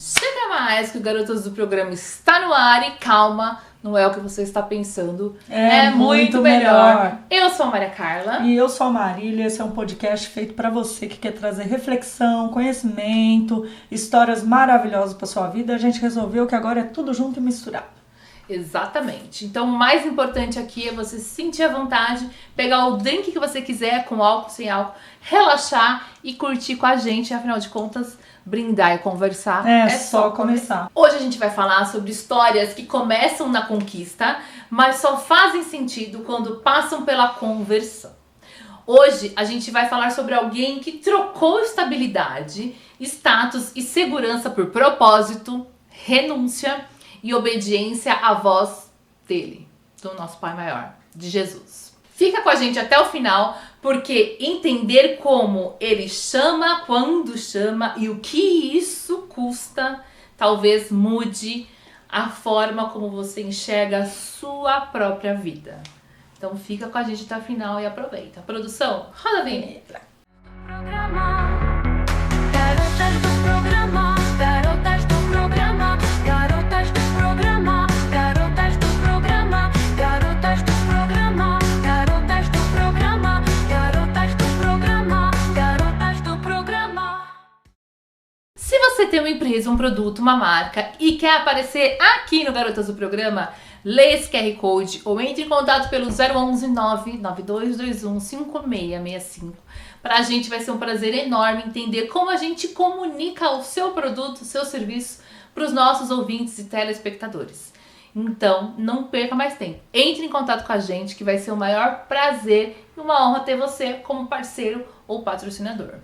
Chega mais que o Garotas do Programa está no ar e calma, não é o que você está pensando. É muito melhor. Eu sou a Maria Carla. E eu sou a Marília. Esse é um podcast feito para você que quer trazer reflexão, conhecimento, histórias maravilhosas para sua vida. A gente resolveu que agora é tudo junto e misturado. Exatamente. Então o mais importante aqui é você se sentir à vontade, pegar o drink que você quiser, com álcool, sem álcool, relaxar e curtir com a gente. Afinal de contas, brindar e conversar é só começar. Hoje a gente vai falar sobre histórias que começam na conquista, mas só fazem sentido quando passam pela conversão. Hoje a gente vai falar sobre alguém que trocou estabilidade, status e segurança por propósito, renúncia e obediência à voz dele, do nosso Pai Maior, de Jesus. Fica com a gente até o final, porque entender como ele chama, quando chama e o que isso custa, talvez mude a forma como você enxerga a sua própria vida. Então fica com a gente até o final e aproveita. Produção, roda a vinheta. Garotas do programa, garotas do programa, garotas do programa, garotas do programa, garotas do programa, garotas do programa, garotas do programa, garotas do programa. Se você tem uma empresa, um produto, uma marca e quer aparecer aqui no Garotas do Programa, lê esse QR Code ou entre em contato pelo 011 99221 5665. Pra gente vai ser um prazer enorme entender como a gente comunica o seu produto, o seu serviço para os nossos ouvintes e telespectadores. Então, não perca mais tempo. Entre em contato com a gente que vai ser o maior prazer e uma honra ter você como parceiro ou patrocinador.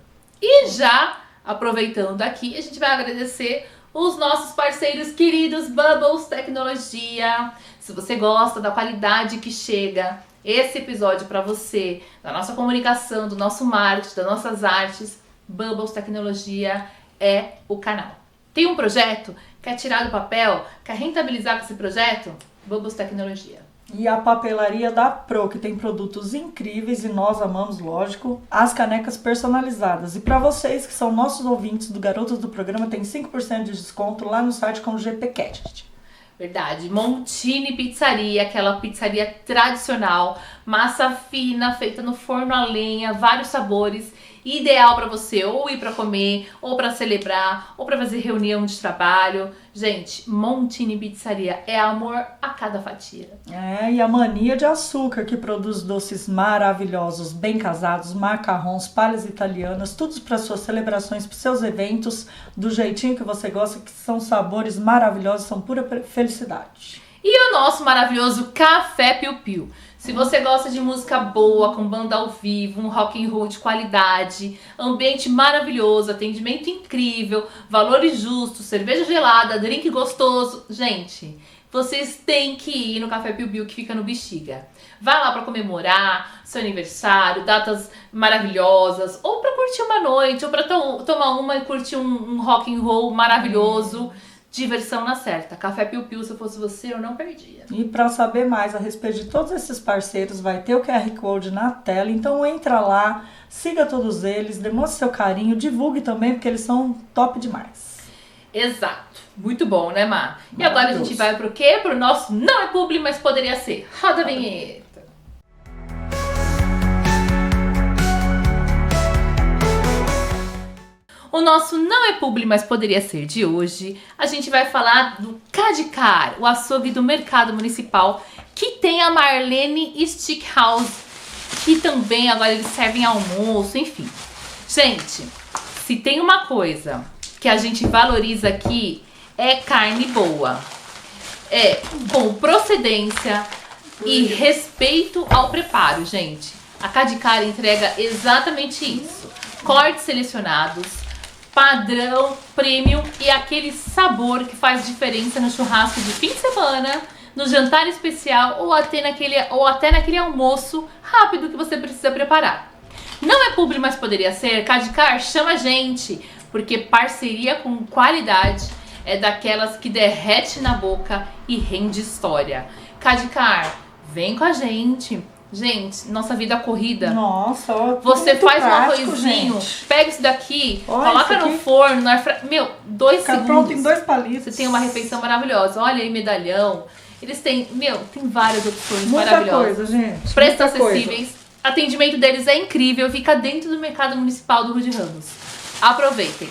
E já aproveitando aqui, a gente vai agradecer os nossos parceiros queridos Bubbles Tecnologia. Se você gosta da qualidade que chega esse episódio para você, da nossa comunicação, do nosso marketing, das nossas artes, Bubbles Tecnologia é o canal. Tem um projeto? Quer tirar do papel? Quer rentabilizar com esse projeto? Bubbles Tecnologia. E a papelaria da Pro, que tem produtos incríveis e nós amamos, lógico, as canecas personalizadas. E para vocês que são nossos ouvintes do Garotos do Programa, tem 5% de desconto lá no site com o GPCast. Verdade. Montini Pizzaria, aquela pizzaria tradicional, massa fina, feita no forno a lenha, vários sabores, ideal para você ou ir para comer, ou para celebrar, ou para fazer reunião de trabalho. Gente, Montini Pizzaria é amor a cada fatia. E a Mania de Açúcar, que produz doces maravilhosos, bem casados, macarrons, palhas italianas, tudo para suas celebrações, para seus eventos, do jeitinho que você gosta, que são sabores maravilhosos, são pura felicidade. E o nosso maravilhoso Café Piu Piu. Se você gosta de música boa, com banda ao vivo, um rock and roll de qualidade, ambiente maravilhoso, atendimento incrível, valores justos, cerveja gelada, drink gostoso, gente, vocês têm que ir no Café Piu Piu que fica no Bexiga. Vai lá para comemorar seu aniversário, datas maravilhosas, ou para curtir uma noite, ou para tomar uma e curtir um rock and roll maravilhoso. Diversão na certa. Café Piu Piu, se eu fosse você, eu não perdia. E para saber mais a respeito de todos esses parceiros, vai ter o QR Code na tela. Então entra lá, siga todos eles, demonstre seu carinho, divulgue também, porque eles são top demais. Exato. Muito bom, né, Má? E agora a gente vai pro quê? Pro nosso Não é Publi, mas poderia ser. Roda a vinheta. O nosso Não é Publi, mas poderia ser de hoje, a gente vai falar do Cadicar, o açougue do mercado municipal, que tem a Marlene Steakhouse, que também agora eles servem almoço, enfim. Gente, se tem uma coisa que a gente valoriza aqui, é carne boa. É com procedência e respeito ao preparo, gente. A Cadicar entrega exatamente isso. Cortes selecionados, padrão, premium e aquele sabor que faz diferença no churrasco de fim de semana, no jantar especial ou até naquele almoço rápido que você precisa preparar. Não é publi, mas poderia ser? Cadicar, chama a gente, porque parceria com qualidade é daquelas que derrete na boca e rende história. Cadicar, vem com a gente, Gente, nossa vida corrida. Nossa, ó, tudo Você muito faz um prático, arrozinho, gente. pega isso daqui, Olha coloca isso no aqui. forno, Meu, 2 Fica segundos. pronto em 2 palitos. Você tem uma refeição maravilhosa. Olha aí, medalhão. Eles têm, tem várias opções Muita maravilhosas. coisa, gente. Preços muita coisa. acessíveis. Atendimento deles é incrível. Fica dentro do mercado municipal do Rio de Ramos. Aproveitem.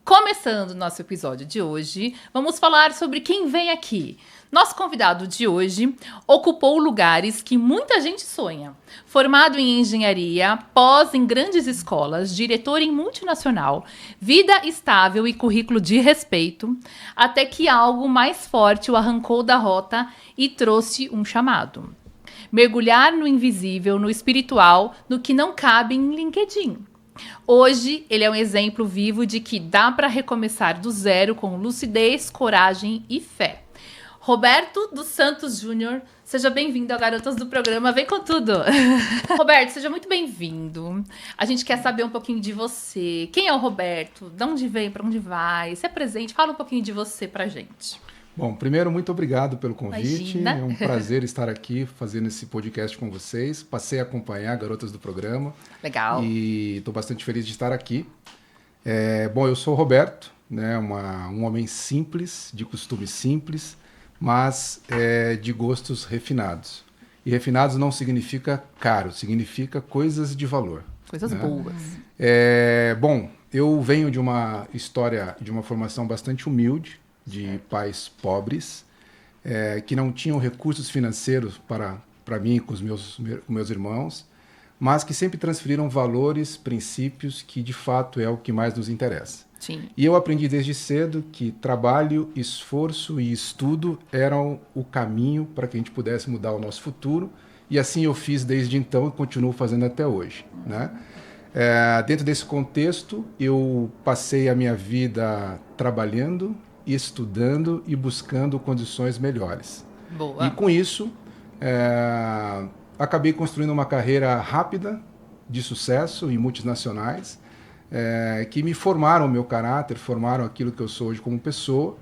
Começando o nosso episódio de hoje, vamos falar sobre quem vem aqui. Nosso convidado de hoje ocupou lugares que muita gente sonha. Formado em engenharia, pós em grandes escolas, diretor em multinacional, vida estável e currículo de respeito, até que algo mais forte o arrancou da rota e trouxe um chamado. Mergulhar no invisível, no espiritual, no que não cabe em LinkedIn. Hoje, ele é um exemplo vivo de que dá para recomeçar do zero com lucidez, coragem e fé. Roberto dos Santos Júnior, seja bem-vindo ao Garotas do Programa, vem com tudo! Roberto, seja muito bem-vindo. A gente quer saber um pouquinho de você. Quem é o Roberto? De onde vem? Para onde vai? Se apresente, fala um pouquinho de você pra gente. Bom, primeiro, muito obrigado pelo convite. Imagina. É um prazer estar aqui fazendo esse podcast com vocês. Passei a acompanhar Garotas do Programa. Legal. E estou bastante feliz de estar aqui. Bom, eu sou o Roberto, né, um homem simples, de costumes simples, mas de gostos refinados. E refinados não significa caro, significa coisas de valor. Coisas né? boas. Bom, eu venho de uma história, de uma formação bastante humilde, de pais pobres, que não tinham recursos financeiros para mim e com meus irmãos, mas que sempre transferiram valores, princípios, que de fato é o que mais nos interessa. Sim. E eu aprendi desde cedo que trabalho, esforço e estudo eram o caminho para que a gente pudesse mudar o nosso futuro, e assim eu fiz desde então e continuo fazendo até hoje, né? Dentro desse contexto, eu passei a minha vida trabalhando, estudando e buscando condições melhores. Boa. E com isso, acabei construindo uma carreira rápida, de sucesso em multinacionais, que me formaram o meu caráter, formaram aquilo que eu sou hoje como pessoa,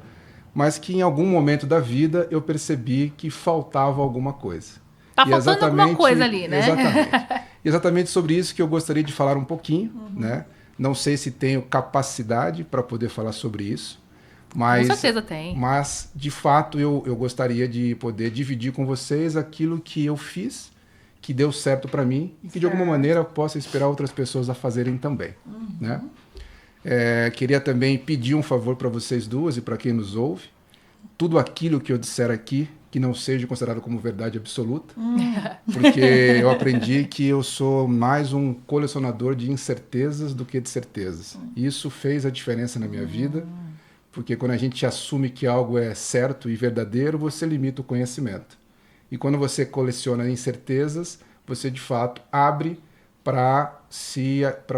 mas que em algum momento da vida eu percebi que faltava alguma coisa. Tá faltando alguma coisa ali, né? Exatamente. Exatamente sobre isso que eu gostaria de falar um pouquinho, né? Não sei se tenho capacidade para poder falar sobre isso, mas, Com certeza tem. Mas, de fato, eu gostaria de poder dividir com vocês aquilo que eu fiz, que deu certo para mim e que, de alguma maneira, possa inspirar outras pessoas a fazerem também. Né? Queria também pedir um favor para vocês duas e para quem nos ouve. Tudo aquilo que eu disser aqui, que não seja considerado como verdade absoluta, porque eu aprendi que eu sou mais um colecionador de incertezas do que de certezas. Isso fez a diferença na minha vida, porque quando a gente assume que algo é certo e verdadeiro, você limita o conhecimento. E quando você coleciona incertezas, você de fato abre para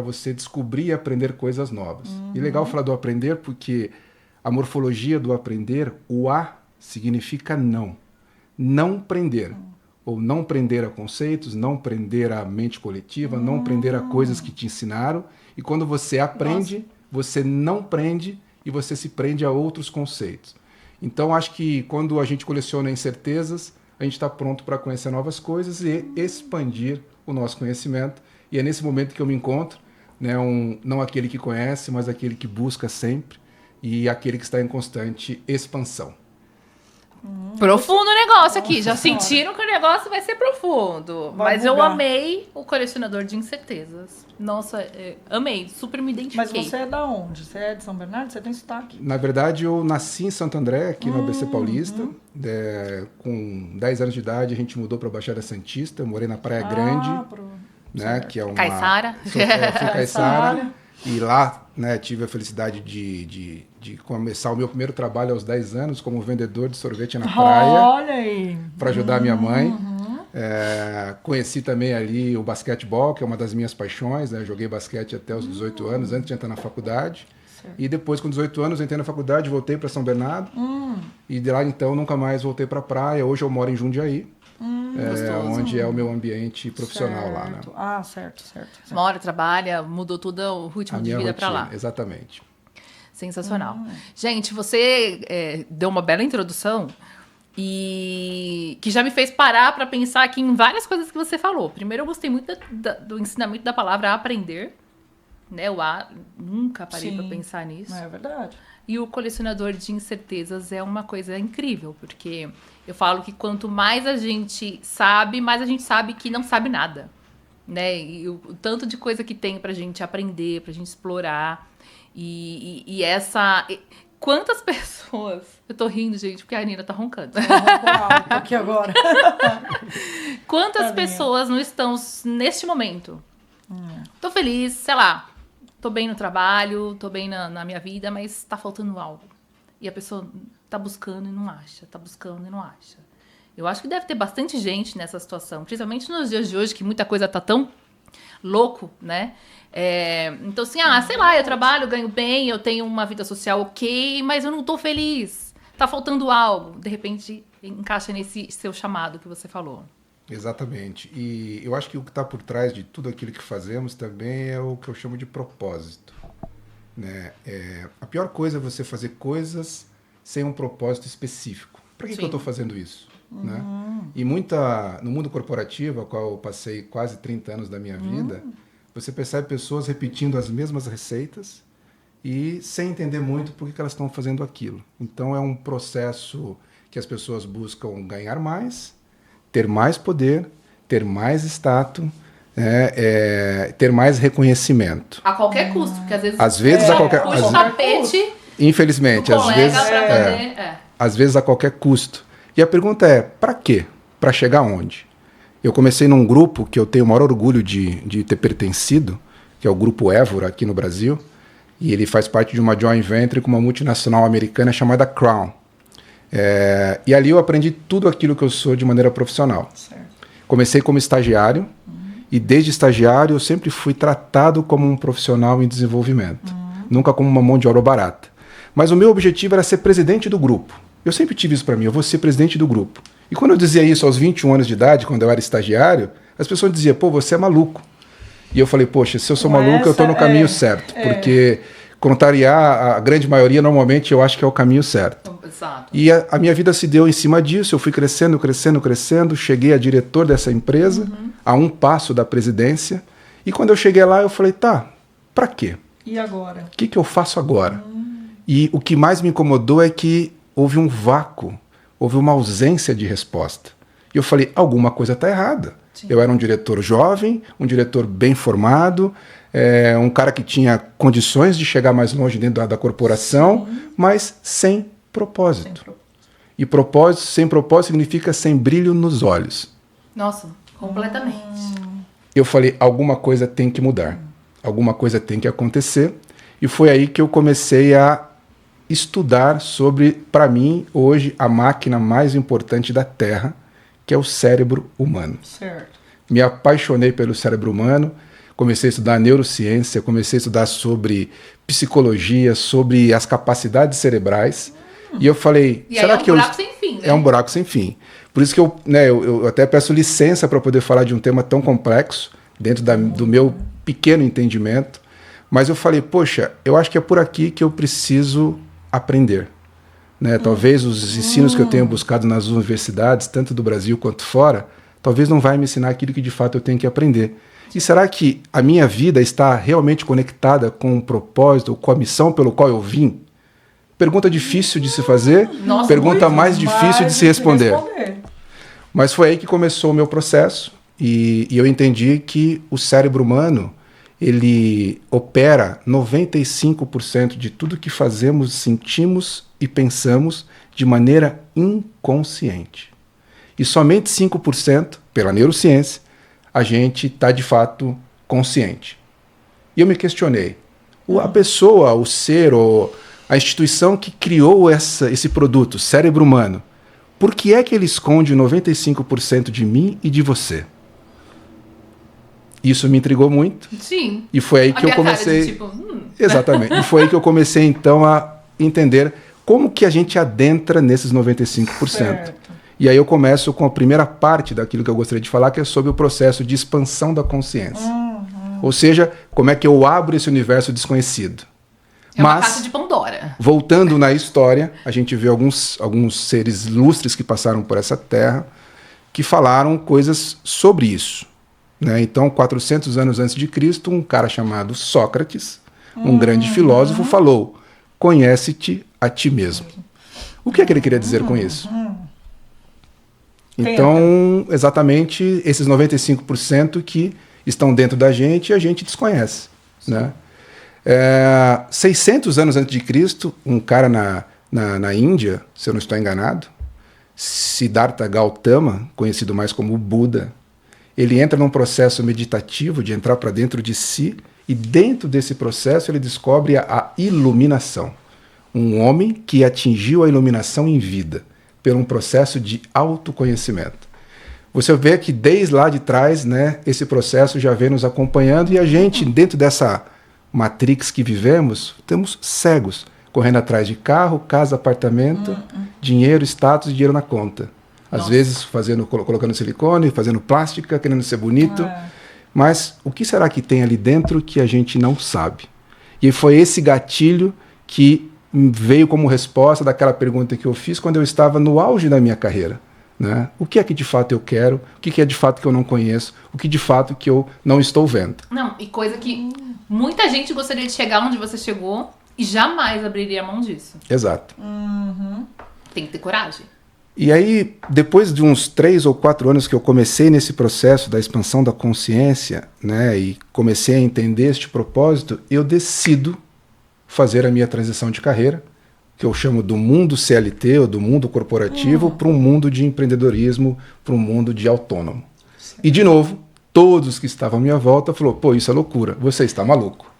você descobrir e aprender coisas novas. E legal falar do aprender, porque a morfologia do aprender, o A significa não. Não prender. Ou não prender a conceitos, não prender a mente coletiva, não prender a coisas que te ensinaram. E quando você aprende, você não prende e você se prende a outros conceitos. Então, acho que quando a gente coleciona incertezas, a gente está pronto para conhecer novas coisas e expandir o nosso conhecimento. E é nesse momento que eu me encontro, né, não aquele que conhece, mas aquele que busca sempre e aquele que está em constante expansão. Profundo o negócio aqui. Nossa Já Senhora. sentiram que o negócio vai ser profundo. Vai Mas eu bugar. amei o colecionador de incertezas. Nossa, amei. Super me identifiquei. Mas você é da onde? Você é de São Bernardo? Você tem sotaque? Na verdade, eu nasci em Santo André, aqui no ABC Paulista. Com 10 anos de idade, a gente mudou para a Baixada Santista. Eu morei na Praia Grande, né, que é uma... Caiçara. Fui Caiçara. E lá, né, tive a felicidade de começar o meu primeiro trabalho aos 10 anos como vendedor de sorvete na praia, Olha aí! para ajudar a minha mãe. Conheci também ali o basquetebol, que é uma das minhas paixões, né? Joguei basquete até os 18 anos, antes de entrar na faculdade. Certo. E depois, com 18 anos, entrei na faculdade, voltei para São Bernardo. E de lá, então, nunca mais voltei para a praia. Hoje eu moro em Jundiaí, onde é o meu ambiente profissional lá. Né? Ah, certo. Mora, trabalha, mudou todo o ritmo A de minha vida pra rotina, lá. exatamente. Sensacional. Gente, você deu uma bela introdução, E que já me fez parar para pensar aqui em várias coisas que você falou. Primeiro, eu gostei muito do ensinamento da palavra aprender, né? Nunca parei para pensar nisso. É verdade. E o colecionador de incertezas é uma coisa incrível, porque eu falo que quanto mais a gente sabe, mais a gente sabe que não sabe nada, né? E o tanto de coisa que tem pra gente aprender, pra gente explorar. E essa... Quantas pessoas... Eu tô rindo, gente, porque a Nina tá roncando. Aqui agora. Quantas pessoas não estão neste momento? Tô feliz, sei lá. Tô bem no trabalho, tô bem na minha vida, mas tá faltando algo. E a pessoa tá buscando e não acha, tá buscando e não acha. Eu acho que deve ter bastante gente nessa situação, principalmente nos dias de hoje, que muita coisa tá tão louco, né? Então, assim, sei lá, eu trabalho, ganho bem, eu tenho uma vida social ok, mas eu não tô feliz. Tá faltando algo. De repente, encaixa nesse seu chamado que você falou. Exatamente. E eu acho que o que está por trás de tudo aquilo que fazemos também é o que eu chamo de propósito, né? A pior coisa é você fazer coisas sem um propósito específico. Para que eu estou fazendo isso? Né? E no mundo corporativo, ao qual eu passei quase 30 anos da minha vida, você percebe pessoas repetindo as mesmas receitas e sem entender muito por que elas estão fazendo aquilo. Então é um processo que as pessoas buscam ganhar mais, ter mais poder, ter mais status, ter mais reconhecimento. A qualquer custo, porque às vezes a qualquer puxa o tapete, infelizmente, às vezes às vezes a qualquer custo. E a pergunta é, para quê? Para chegar onde? Eu comecei num grupo que eu tenho o maior orgulho de ter pertencido, que é o Grupo Évora, aqui no Brasil, e ele faz parte de uma joint venture com uma multinacional americana chamada Crown. E ali eu aprendi tudo aquilo que eu sou de maneira profissional. Certo. Comecei como estagiário, e desde estagiário eu sempre fui tratado como um profissional em desenvolvimento, nunca como uma mão de obra barata. Mas o meu objetivo era ser presidente do grupo. Eu sempre tive isso para mim, eu vou ser presidente do grupo. E quando eu dizia isso aos 21 anos de idade, quando eu era estagiário, as pessoas diziam, pô, você é maluco. E eu falei, poxa, se eu sou maluco, eu estou no caminho certo. Porque contrariar a grande maioria, normalmente, eu acho que é o caminho certo. Exato. E a minha vida se deu em cima disso, eu fui crescendo, cheguei a diretor dessa empresa, a um passo da presidência. E quando eu cheguei lá, eu falei, tá, para quê? E agora? O que eu faço agora? E o que mais me incomodou é que houve um vácuo, houve uma ausência de resposta. E eu falei, alguma coisa está errada. Sim. Eu era um diretor jovem, um diretor bem formado, um cara que tinha condições de chegar mais longe dentro da corporação, mas sem propósito. E sem propósito significa sem brilho nos olhos. Nossa, completamente. Eu falei, alguma coisa tem que mudar, alguma coisa tem que acontecer. E foi aí que eu comecei a estudar sobre, para mim, hoje, a máquina mais importante da Terra, que é o cérebro humano. Certo. Me apaixonei pelo cérebro humano, comecei a estudar neurociência, comecei a estudar sobre psicologia, sobre as capacidades cerebrais, e eu falei... E será aí é um buraco sem fim, né? É um buraco sem fim. Por isso que eu até peço licença para poder falar de um tema tão complexo, dentro do meu pequeno entendimento, mas eu falei, poxa, eu acho que é por aqui que eu preciso aprender. Né? Talvez os ensinos que eu tenho buscado nas universidades, tanto do Brasil quanto fora, talvez não vai me ensinar aquilo que de fato eu tenho que aprender. E será que a minha vida está realmente conectada com o propósito, com a missão pelo qual eu vim? Pergunta difícil de se fazer, pergunta mais difícil de se responder. Mas foi aí que começou o meu processo e eu entendi que o cérebro humano, ele opera 95% de tudo que fazemos, sentimos e pensamos de maneira inconsciente. E somente 5%, pela neurociência, a gente está de fato consciente. E eu me questionei, a pessoa, o ser, a instituição que criou esse produto, cérebro humano, por que é que ele esconde 95% de mim e de você? Isso me intrigou muito. Sim. E foi aí que eu comecei... Exatamente. E foi aí que eu comecei, então, a entender como que a gente adentra nesses 95%. Certo. E aí eu começo com a primeira parte daquilo que eu gostaria de falar, que é sobre o processo de expansão da consciência. Ou seja, como é que eu abro esse universo desconhecido. É uma Mas, caixa de Pandora. voltando na história, a gente vê alguns seres ilustres que passaram por essa terra que falaram coisas sobre isso, né? Então, 400 anos antes de Cristo, um cara chamado Sócrates, um grande filósofo, falou: conhece-te a ti mesmo. O que é que ele queria dizer com isso? Então, exatamente esses 95% que estão dentro da gente e a gente desconhece, né? 600 anos antes de Cristo, um cara na Índia, se eu não estou enganado, Siddhartha Gautama, conhecido mais como Buda, ele entra num processo meditativo de entrar para dentro de si e dentro desse processo ele descobre a iluminação. Um homem que atingiu a iluminação em vida por um processo de autoconhecimento. Você vê que desde lá de trás, né, esse processo já vem nos acompanhando e a gente, dentro dessa matrix que vivemos, estamos cegos, correndo atrás de carro, casa, apartamento, dinheiro, status e dinheiro na conta. Às vezes colocando silicone, fazendo plástica, querendo ser bonito. Mas o que será que tem ali dentro que a gente não sabe? E foi esse gatilho que veio como resposta daquela pergunta que eu fiz quando eu estava no auge da minha carreira, né? O que é que de fato eu quero? O que é de fato que eu não conheço? O que de fato que eu não estou vendo? Não, e coisa que muita gente gostaria de chegar onde você chegou e jamais abriria mão disso. Exato. Tem que ter coragem. E aí, depois de uns 3 ou 4 anos que eu comecei nesse processo da expansão da consciência, né, e comecei a entender este propósito, eu decido fazer a minha transição de carreira, que eu chamo do mundo CLT ou do mundo corporativo para um mundo de empreendedorismo, para um mundo de autônomo. E, de novo, todos que estavam à minha volta falaram: pô, isso é loucura, você está maluco.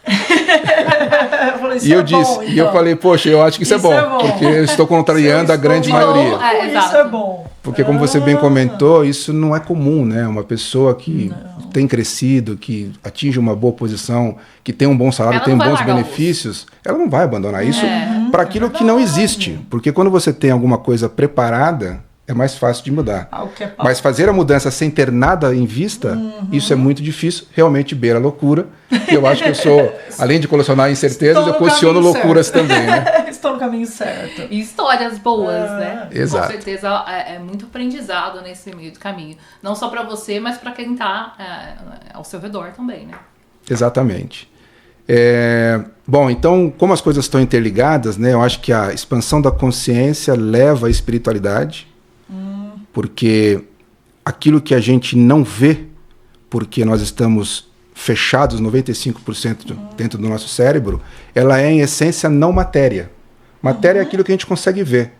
Eu falei, E eu disse, e eu falei: poxa, eu acho que isso é bom, porque eu estou contrariando a grande maioria. Exato. Isso é bom. Porque, como você bem comentou, isso não é comum, né? Uma pessoa que tem crescido, que atinge uma boa posição, que tem um bom salário, Ela tem não vai bons largar o benefícios, ela não vai abandonar isso para aquilo que verdade. não existe. Porque quando você tem alguma coisa preparada, é mais fácil de mudar. Algo que é Mas fazer a mudança sem ter nada em vista, isso é muito difícil, realmente beira a loucura. E eu acho que eu sou, além de colecionar incertezas, Estou eu no coleciono caminho loucuras certo. também, né? Estou no caminho certo. E histórias boas, né? Exato. Com certeza é muito aprendizado nesse meio do caminho. Não só pra você, mas pra quem tá ao seu redor também, né? Exatamente. Bom, então, como as coisas estão interligadas, né, eu acho que a expansão da consciência leva à espiritualidade, porque aquilo que a gente não vê, porque nós estamos fechados 95% dentro do nosso cérebro, ela é, em essência, não matéria. Matéria é aquilo que a gente consegue ver,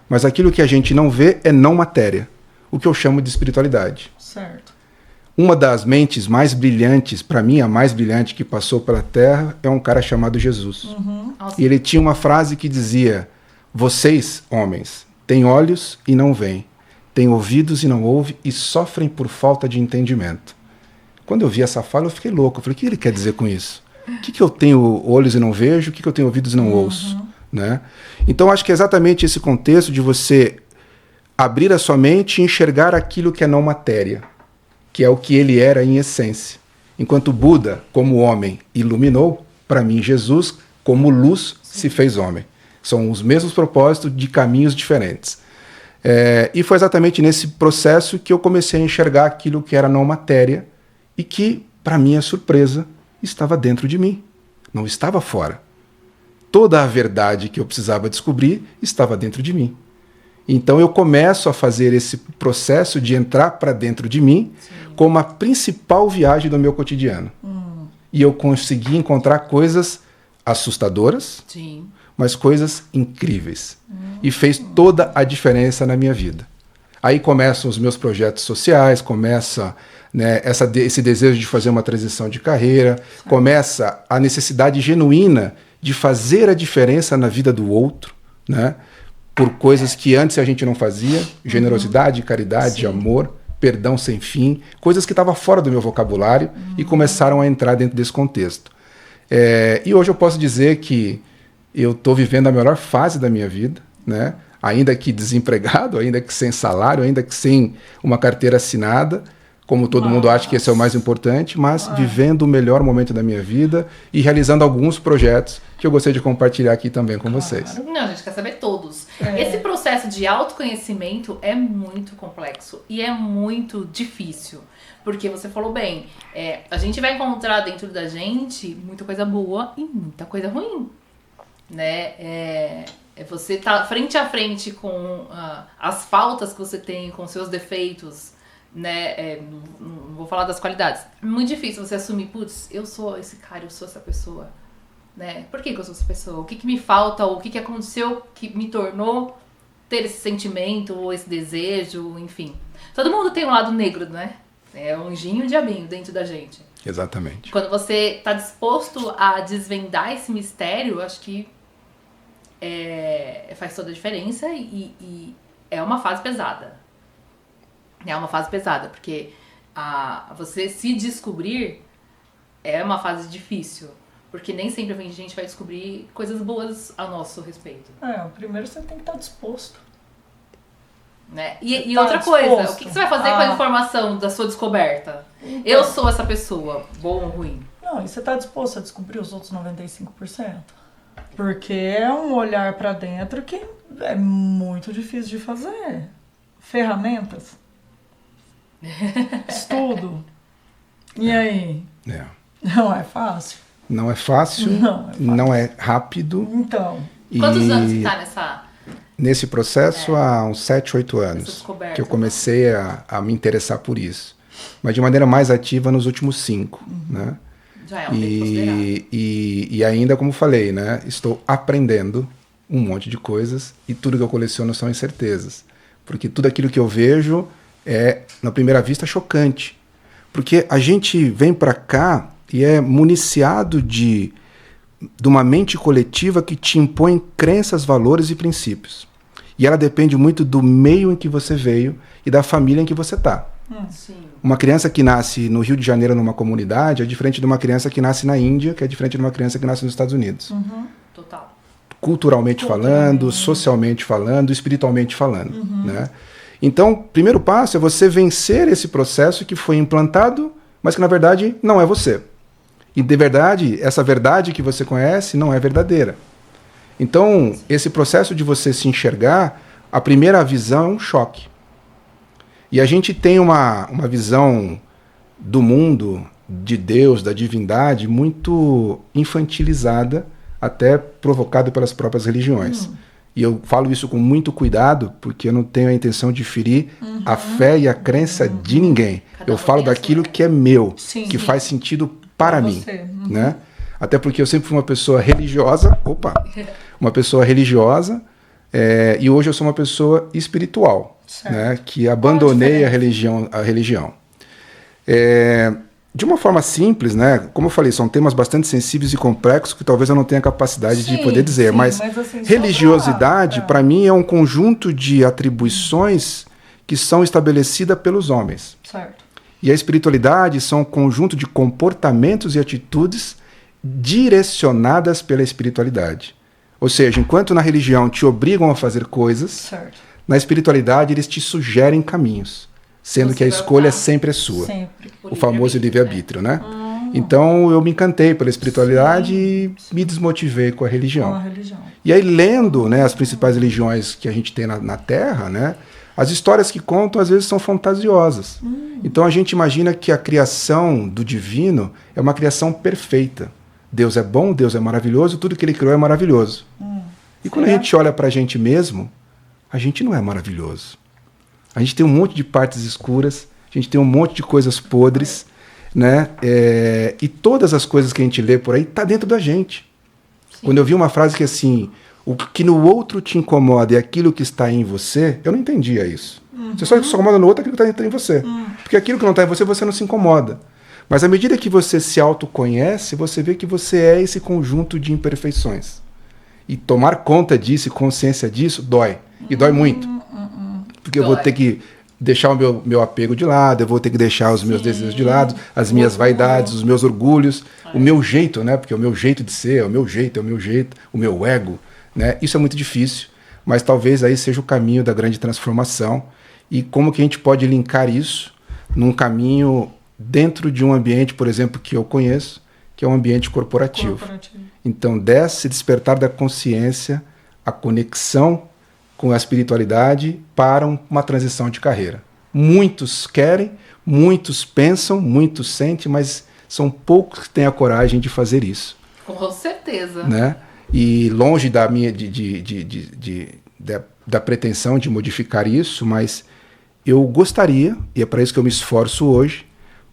mas aquilo que a gente não vê é não matéria, o que eu chamo de espiritualidade. Certo. Uma das mentes mais brilhantes, para mim a mais brilhante que passou pela Terra, é um cara chamado Jesus. Nossa. E ele tinha uma frase que dizia: vocês, homens, têm olhos e não veem, têm ouvidos e não ouvem e sofrem por falta de entendimento. Quando eu vi essa fala, eu fiquei louco. Eu falei: o que ele quer dizer com isso? O que eu tenho olhos e não vejo? O que eu tenho ouvidos e não ouço? Né? Então, acho que é exatamente esse contexto de você abrir a sua mente e enxergar aquilo que é não matéria, que é o que ele era em essência. Enquanto Buda, como homem, iluminou, para mim, Jesus, como luz, se fez homem. São os mesmos propósitos de caminhos diferentes. E foi exatamente nesse processo que eu comecei a enxergar aquilo que era não matéria e que, para minha surpresa, estava dentro de mim, não estava fora. Toda a verdade que eu precisava descobrir estava dentro de mim. Então eu começo a fazer esse processo de entrar para dentro de mim como a principal viagem do meu cotidiano. E eu consegui encontrar coisas assustadoras, Sim. mas coisas incríveis. E fez toda a diferença na minha vida. Aí começam os meus projetos sociais, começa, né, esse desejo de fazer uma transição de carreira, começa a necessidade genuína de fazer a diferença na vida do outro, né, por coisas que antes a gente não fazia, generosidade, caridade, amor, perdão sem fim, coisas que estavam fora do meu vocabulário e começaram a entrar dentro desse contexto. E hoje eu posso dizer que eu estou vivendo a melhor fase da minha vida, né? Ainda que desempregado, ainda que sem salário, ainda que sem uma carteira assinada, como todo mundo acha que esse é o mais importante, mas vivendo o melhor momento da minha vida e realizando alguns projetos que eu gostaria de compartilhar aqui também com vocês. Não, a gente quer saber todos. Esse processo de autoconhecimento é muito complexo e é muito difícil. Porque você falou bem, a gente vai encontrar dentro da gente muita coisa boa e muita coisa ruim. Né? Você tá frente a frente com as faltas que você tem, com seus defeitos, né? Não vou falar das qualidades. É muito difícil você assumir, putz, eu sou esse cara, eu sou essa pessoa. Né? Por que eu sou essa pessoa? O que me falta? Ou o que aconteceu que me tornou ter esse sentimento ou esse desejo, enfim. Todo mundo tem um lado negro, né? É um anjinho e um diabinho dentro da gente. Exatamente. Quando você está disposto a desvendar esse mistério, acho que faz toda a diferença e é uma fase pesada. É uma fase pesada, porque você se descobrir é uma fase difícil. Porque nem sempre a gente vai descobrir coisas boas a nosso respeito. Primeiro você tem que estar disposto. Né? E outra coisa, o que você vai fazer com a informação da sua descoberta? Então, eu sou essa pessoa, bom ou ruim? Não, e você está disposto a descobrir os outros 95%? Porque é um olhar para dentro que é muito difícil de fazer. Ferramentas. Estudo. E aí? Não é fácil. Não é fácil, não é rápido. Então. Quantos anos você está nesse processo? Há uns 7, 8 anos que eu comecei a me interessar por isso. Mas de maneira mais ativa nos últimos 5, né? Já é um tempo considerável. E ainda, como falei, né? Estou aprendendo um monte de coisas e tudo que eu coleciono são incertezas. Porque tudo aquilo que eu vejo é, na primeira vista, chocante. Porque a gente vem para cá e é municiado de uma mente coletiva que te impõe crenças, valores e princípios. E ela depende muito do meio em que você veio e da família em que você está. Uma criança que nasce no Rio de Janeiro numa comunidade é diferente de uma criança que nasce na Índia, que é diferente de uma criança que nasce nos Estados Unidos. Total. Culturalmente falando, socialmente falando, espiritualmente falando. Né? Então, o primeiro passo é você vencer esse processo que foi implantado, mas que na verdade não é você. E de verdade, essa verdade que você conhece não é verdadeira. Então, esse processo de você se enxergar, a primeira visão é um choque. E a gente tem uma visão do mundo, de Deus, da divindade, muito infantilizada, até provocada pelas próprias religiões. E eu falo isso com muito cuidado, porque eu não tenho a intenção de ferir a fé e a crença de ninguém. Eu falo daquilo que é meu, que faz sentido para mim. Né? Até porque eu sempre fui uma pessoa religiosa, e hoje eu sou uma pessoa espiritual, né? Que abandonei a religião. De uma forma simples, né? Como eu falei, são temas bastante sensíveis e complexos que talvez eu não tenha capacidade de poder dizer, mas assim, religiosidade, para mim, é um conjunto de atribuições que são estabelecidas pelos homens. Certo. E a espiritualidade são um conjunto de comportamentos e atitudes direcionadas pela espiritualidade. Ou seja, enquanto na religião te obrigam a fazer coisas, na espiritualidade eles te sugerem caminhos, sendo que a escolha sempre é sua. Sempre. O famoso livre-arbítrio, né? Então eu me encantei pela espiritualidade e me desmotivei com a religião. E aí, lendo, né, as principais religiões que a gente tem na Terra, né, as histórias que contam às vezes são fantasiosas. Então a gente imagina que a criação do divino é uma criação perfeita. Deus é bom, Deus é maravilhoso, tudo que ele criou é maravilhoso. E quando a gente olha para a gente mesmo, a gente não é maravilhoso. A gente tem um monte de partes escuras, a gente tem um monte de coisas podres, né? E todas as coisas que a gente lê por aí tá dentro da gente. Quando eu vi uma frase que assim, o que no outro te incomoda é aquilo que está em você, eu não entendia isso. Você só se incomoda no outro aquilo que está dentro em você. Porque aquilo que não está em você, você não se incomoda. Mas à medida que você se autoconhece, você vê que você é esse conjunto de imperfeições. E tomar conta disso e consciência disso dói. E dói muito. Porque eu vou ter que deixar o meu apego de lado, eu vou ter que deixar os meus desejos de lado, as minhas vaidades, os meus orgulhos, o meu jeito, né? Porque é o meu jeito de ser, é o meu jeito, o meu ego, né? Isso é muito difícil, mas talvez aí seja o caminho da grande transformação. E como que a gente pode linkar isso num caminho dentro de um ambiente, por exemplo, que eu conheço, que é um ambiente corporativo. Então, desse despertar da consciência, a conexão com a espiritualidade para uma transição de carreira. Muitos querem, muitos pensam, muitos sentem, mas são poucos que têm a coragem de fazer isso. Com certeza. Né? E longe da minha da pretensão de modificar isso, mas eu gostaria, e é para isso que eu me esforço hoje,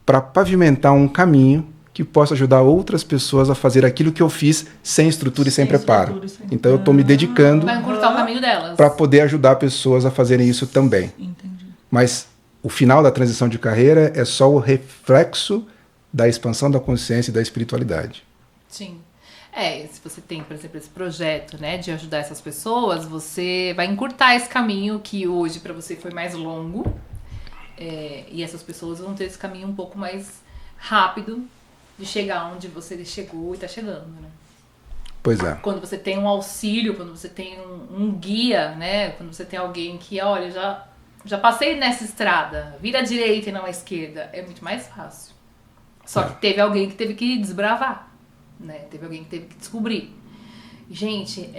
para pavimentar um caminho que possa ajudar outras pessoas a fazer aquilo que eu fiz sem estrutura e sem preparo. Então eu estou me dedicando Vai encurtar o caminho delas. para poder ajudar pessoas a fazerem isso também. Entendi. Mas o final da transição de carreira é só o reflexo da expansão da consciência e da espiritualidade. Sim. Se você tem, por exemplo, esse projeto, né, de ajudar essas pessoas, você vai encurtar esse caminho que hoje para você foi mais longo, e essas pessoas vão ter esse caminho um pouco mais rápido de chegar onde você chegou e está chegando, né? Pois é. Quando você tem um auxílio, quando você tem um guia, né, quando você tem alguém que, olha, já passei nessa estrada, vira à direita e não à esquerda, é muito mais fácil. Só que teve alguém que teve que desbravar. Né? Teve alguém que teve que descobrir. Gente,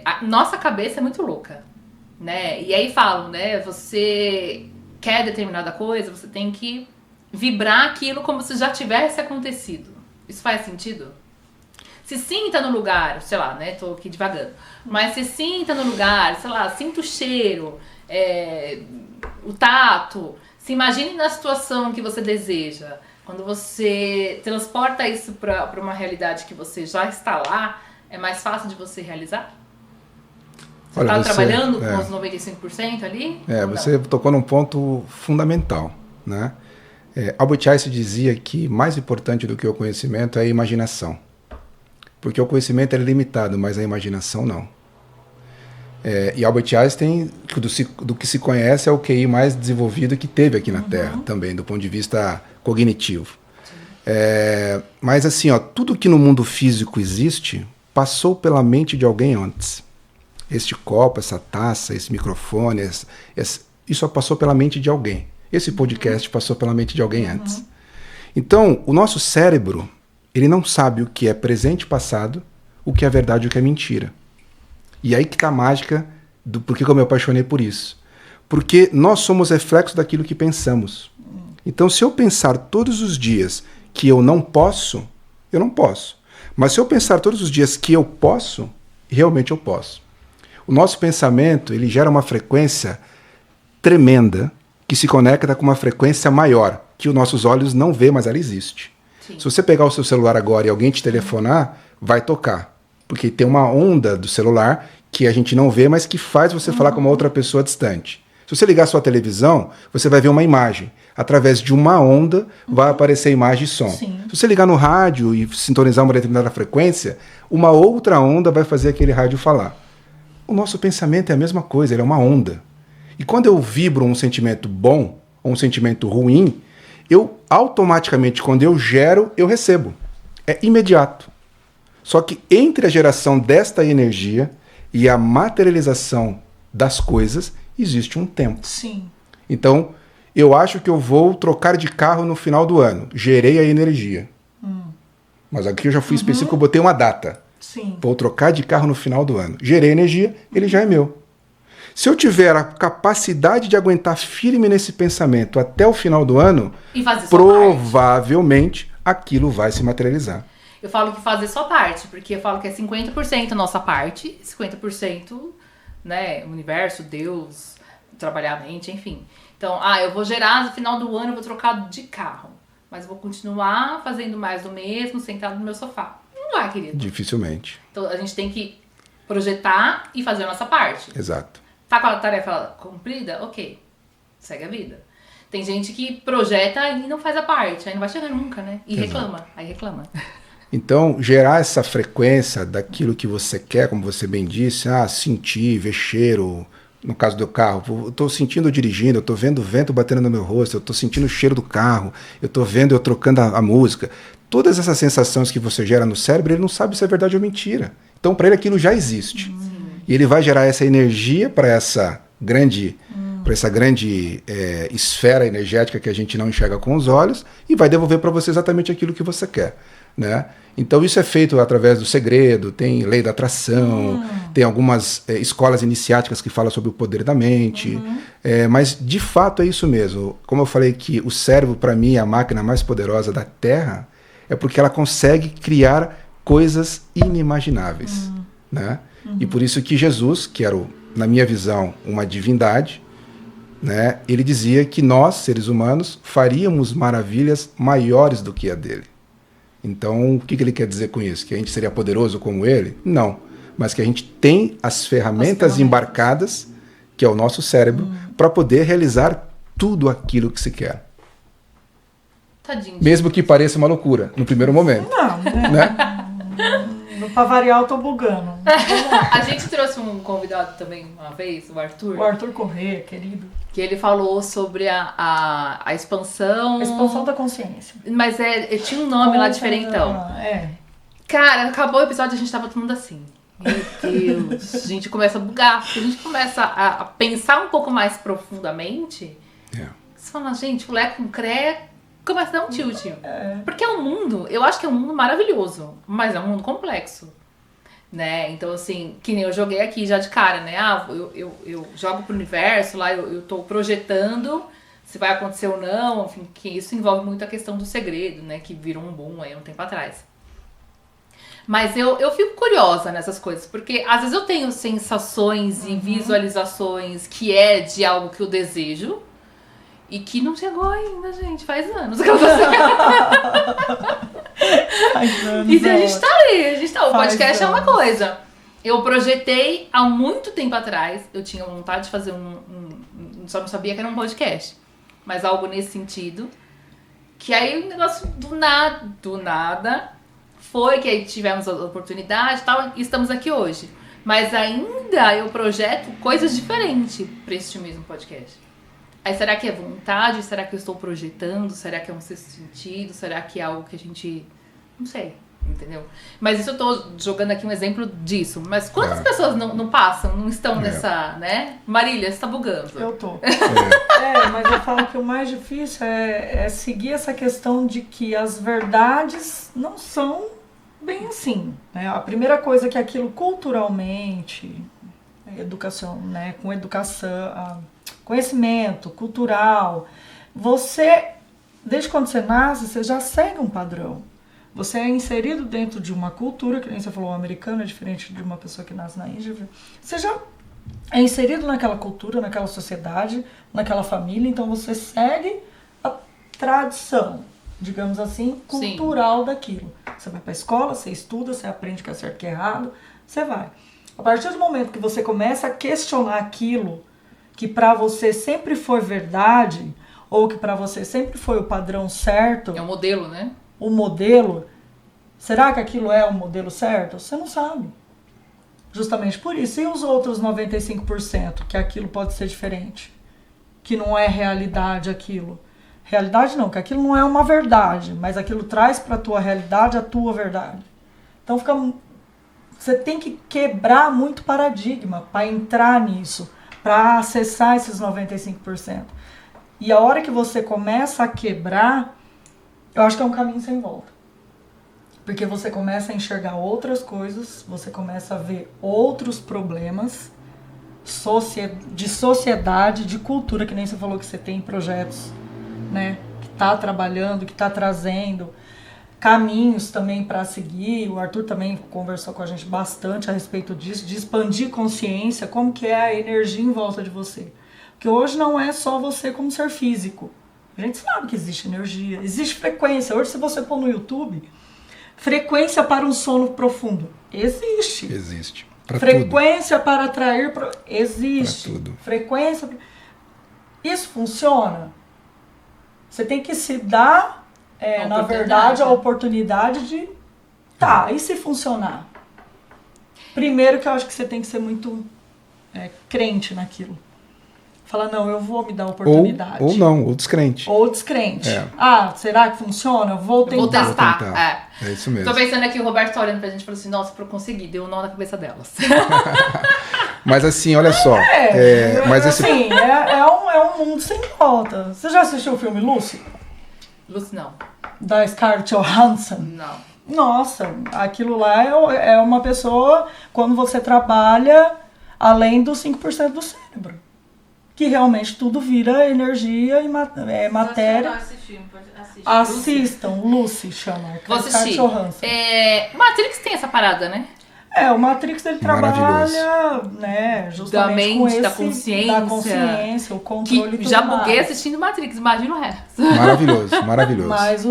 a nossa cabeça é muito louca, né? E aí falam, né? Você quer determinada coisa, você tem que vibrar aquilo como se já tivesse acontecido. Isso faz sentido? Se sinta no lugar, sei lá, né? Tô aqui devagando. Mas se sinta no lugar, sei lá, sinta o cheiro, o tato. Se imagine na situação que você deseja. Quando você transporta isso para uma realidade que você já está lá, é mais fácil de você realizar? Você está trabalhando com os 95% ali? Você tocou num ponto fundamental, né? Albert Einstein dizia que mais importante do que o conhecimento é a imaginação. Porque o conhecimento é limitado, mas a imaginação não. E Albert Einstein, do que se conhece, é o QI mais desenvolvido que teve aqui na Terra, também, do ponto de vista cognitivo. Mas assim, tudo que no mundo físico existe passou pela mente de alguém antes. Este copo, essa taça, esse microfone, isso passou pela mente de alguém. Esse podcast passou pela mente de alguém antes. Então, o nosso cérebro, ele não sabe o que é presente e passado, o que é verdade e o que é mentira. E aí que está a mágica do porquê que eu me apaixonei por isso. Porque nós somos reflexo daquilo que pensamos. Então, se eu pensar todos os dias que eu não posso, eu não posso. Mas se eu pensar todos os dias que eu posso, realmente eu posso. O nosso pensamento, ele gera uma frequência tremenda que se conecta com uma frequência maior, que os nossos olhos não vê, mas ela existe. Sim. Se você pegar o seu celular agora e alguém te telefonar, vai tocar. Porque tem uma onda do celular que a gente não vê, mas que faz você falar com uma outra pessoa distante. Se você ligar a sua televisão, você vai ver uma imagem. Através de uma onda vai aparecer imagem e som. Sim. Se você ligar no rádio e sintonizar uma determinada frequência, uma outra onda vai fazer aquele rádio falar. O nosso pensamento é a mesma coisa, ele é uma onda. E quando eu vibro um sentimento bom ou um sentimento ruim, eu automaticamente, quando eu gero, eu recebo. É imediato. Só que entre a geração desta energia e a materialização das coisas, existe um tempo. Sim. Então, eu acho que eu vou trocar de carro no final do ano. Gerei a energia. Mas aqui eu já fui específico, eu botei uma data. Sim. Vou trocar de carro no final do ano. Gerei energia, ele já é meu. Se eu tiver a capacidade de aguentar firme nesse pensamento até o final do ano, provavelmente aquilo vai se materializar. Eu falo que fazer sua parte, porque eu falo que é 50% nossa parte, 50%, né, o universo, Deus, trabalhar a mente, enfim. Então, eu vou gerar no final do ano, eu vou trocar de carro, mas eu vou continuar fazendo mais do mesmo, sentado no meu sofá. Não vai, querido. Dificilmente. Então, a gente tem que projetar e fazer a nossa parte. Exato. Tá com a tarefa cumprida? Ok. Segue a vida. Tem gente que projeta e não faz a parte, aí não vai chegar nunca, né? E reclama, aí reclama. Então, gerar essa frequência daquilo que você quer, como você bem disse, sentir, ver cheiro, no caso do carro, eu estou sentindo eu dirigindo, eu estou vendo o vento batendo no meu rosto, eu estou sentindo o cheiro do carro, eu estou vendo eu trocando a música. Todas essas sensações que você gera no cérebro, ele não sabe se é verdade ou mentira. Então, para ele, aquilo já existe. E ele vai gerar essa energia para essa grande para essa grande esfera energética que a gente não enxerga com os olhos e vai devolver para você exatamente aquilo que você quer, né? Então isso é feito através do segredo, tem lei da atração, tem algumas escolas iniciáticas que falam sobre o poder da mente, mas de fato é isso mesmo. Como eu falei que o cérebro para mim é a máquina mais poderosa da Terra, é porque ela consegue criar coisas inimagináveis, né? E por isso que Jesus, que era, na minha visão, uma divindade, né, ele dizia que nós, seres humanos, faríamos maravilhas maiores do que a dele. Então, o que ele quer dizer com isso? Que a gente seria poderoso como ele? Não. Mas que a gente tem as ferramentas embarcadas, que é o nosso cérebro, para poder realizar tudo aquilo que se quer. Tadinho. Mesmo que pareça uma loucura, no primeiro momento. Não, Né? Pra variar, eu tô bugando. A gente trouxe um convidado também uma vez, o Arthur. O Arthur Corrêa, querido. Que ele falou sobre a expansão. A expansão da consciência. Mas tinha um nome lá diferentão. Cara, acabou o episódio e a gente tava todo mundo assim. Meu Deus. A gente começa a bugar. Porque a gente começa a pensar um pouco mais profundamente. Você fala, gente, o Lé com Cré começa a dar um tilt. Porque é um mundo, eu acho que é um mundo maravilhoso. Mas é um mundo complexo. Né? Então, assim, que nem eu joguei aqui já de cara, né? Eu jogo pro universo, lá eu tô projetando se vai acontecer ou não, enfim, que isso envolve muito a questão do segredo, né? Que virou um boom aí um tempo atrás. Mas eu fico curiosa nessas coisas, porque às vezes eu tenho sensações e visualizações que é de algo que eu desejo e que não chegou ainda, gente, faz anos que eu tô E a gente tá ali, o podcast é uma coisa. Eu projetei há muito tempo atrás, eu tinha vontade de fazer só não sabia que era um podcast, mas algo nesse sentido, que aí o negócio do nada foi que aí tivemos a oportunidade e tal, e estamos aqui hoje. Mas ainda eu projeto coisas diferentes para este mesmo podcast. Aí será que é vontade? Será que eu estou projetando? Será que é um sexto sentido? Será que é algo que a gente... Não sei, entendeu? Mas isso eu tô jogando aqui um exemplo disso. Mas quantas pessoas não passam, não estão nessa, né? Marília, você tá bugando. Eu tô. Mas eu falo que o mais difícil é seguir essa questão de que as verdades não são bem assim, né? A primeira coisa é que aquilo culturalmente, educação, né? Com educação, conhecimento cultural, você, desde quando você nasce, você já segue um padrão. Você é inserido dentro de uma cultura, que nem você falou, americana, é diferente de uma pessoa que nasce na Índia. Você já é inserido naquela cultura, naquela sociedade, naquela família, então você segue a tradição, digamos assim, cultural daquilo. Você vai para a escola, você estuda, você aprende que é certo, que é errado, você vai. A partir do momento que você começa a questionar aquilo que para você sempre foi verdade, ou que para você sempre foi o padrão certo... É o modelo, né? O modelo, será que aquilo é o modelo certo? Você não sabe. Justamente por isso. E os outros 95%, que aquilo pode ser diferente? Que não é realidade aquilo. Realidade não, que aquilo não é uma verdade, mas aquilo traz para a tua realidade a tua verdade. Então você tem que quebrar muito paradigma para entrar nisso, para acessar esses 95%. E a hora que você começa a quebrar, eu acho que é um caminho sem volta. Porque você começa a enxergar outras coisas, você começa a ver outros problemas de sociedade, de cultura, que nem você falou que você tem projetos, né, que está trabalhando, que está trazendo caminhos também para seguir. O Arthur também conversou com a gente bastante a respeito disso, de expandir consciência, como que é a energia em volta de você. Porque hoje não é só você como ser físico. A gente sabe que existe energia, existe frequência. Hoje, se você pôr no YouTube, frequência para um sono profundo. Existe. Existe. Pra frequência tudo. Para atrair... Existe. Pra tudo. Frequência... Isso funciona? Você tem que se dar, na verdade, a oportunidade de... Tá, e se funcionar? Primeiro que eu acho que você tem que ser muito crente naquilo. Fala, não, eu vou me dar a oportunidade. Ou descrente. Ou descrente. Será que funciona? Vou tentar. Vou testar. É isso mesmo. Tô pensando aqui, o Roberto tá olhando pra gente e falou assim, nossa, pra eu conseguir, deu um nó na cabeça delas. Mas assim, olha só. Mas esse... assim, é um mundo sem volta. Você já assistiu o filme Lucy? Lucy, não. Da Scarlett Johansson? Não. Nossa, aquilo lá é uma pessoa, quando você trabalha além dos 5% do cérebro. Que realmente tudo vira energia e matéria. Esse filme, pode assistir. Assistam, Lucy chama. Vou assistir. Scarlett Johansson. Matrix tem essa parada, né? O Matrix ele Maravilhoso. trabalha, né, justamente Da mente, com esse, da consciência. o controle e Que tudo já mais. buguei assistindo Matrix, imagina o resto. Maravilhoso, maravilhoso. Mas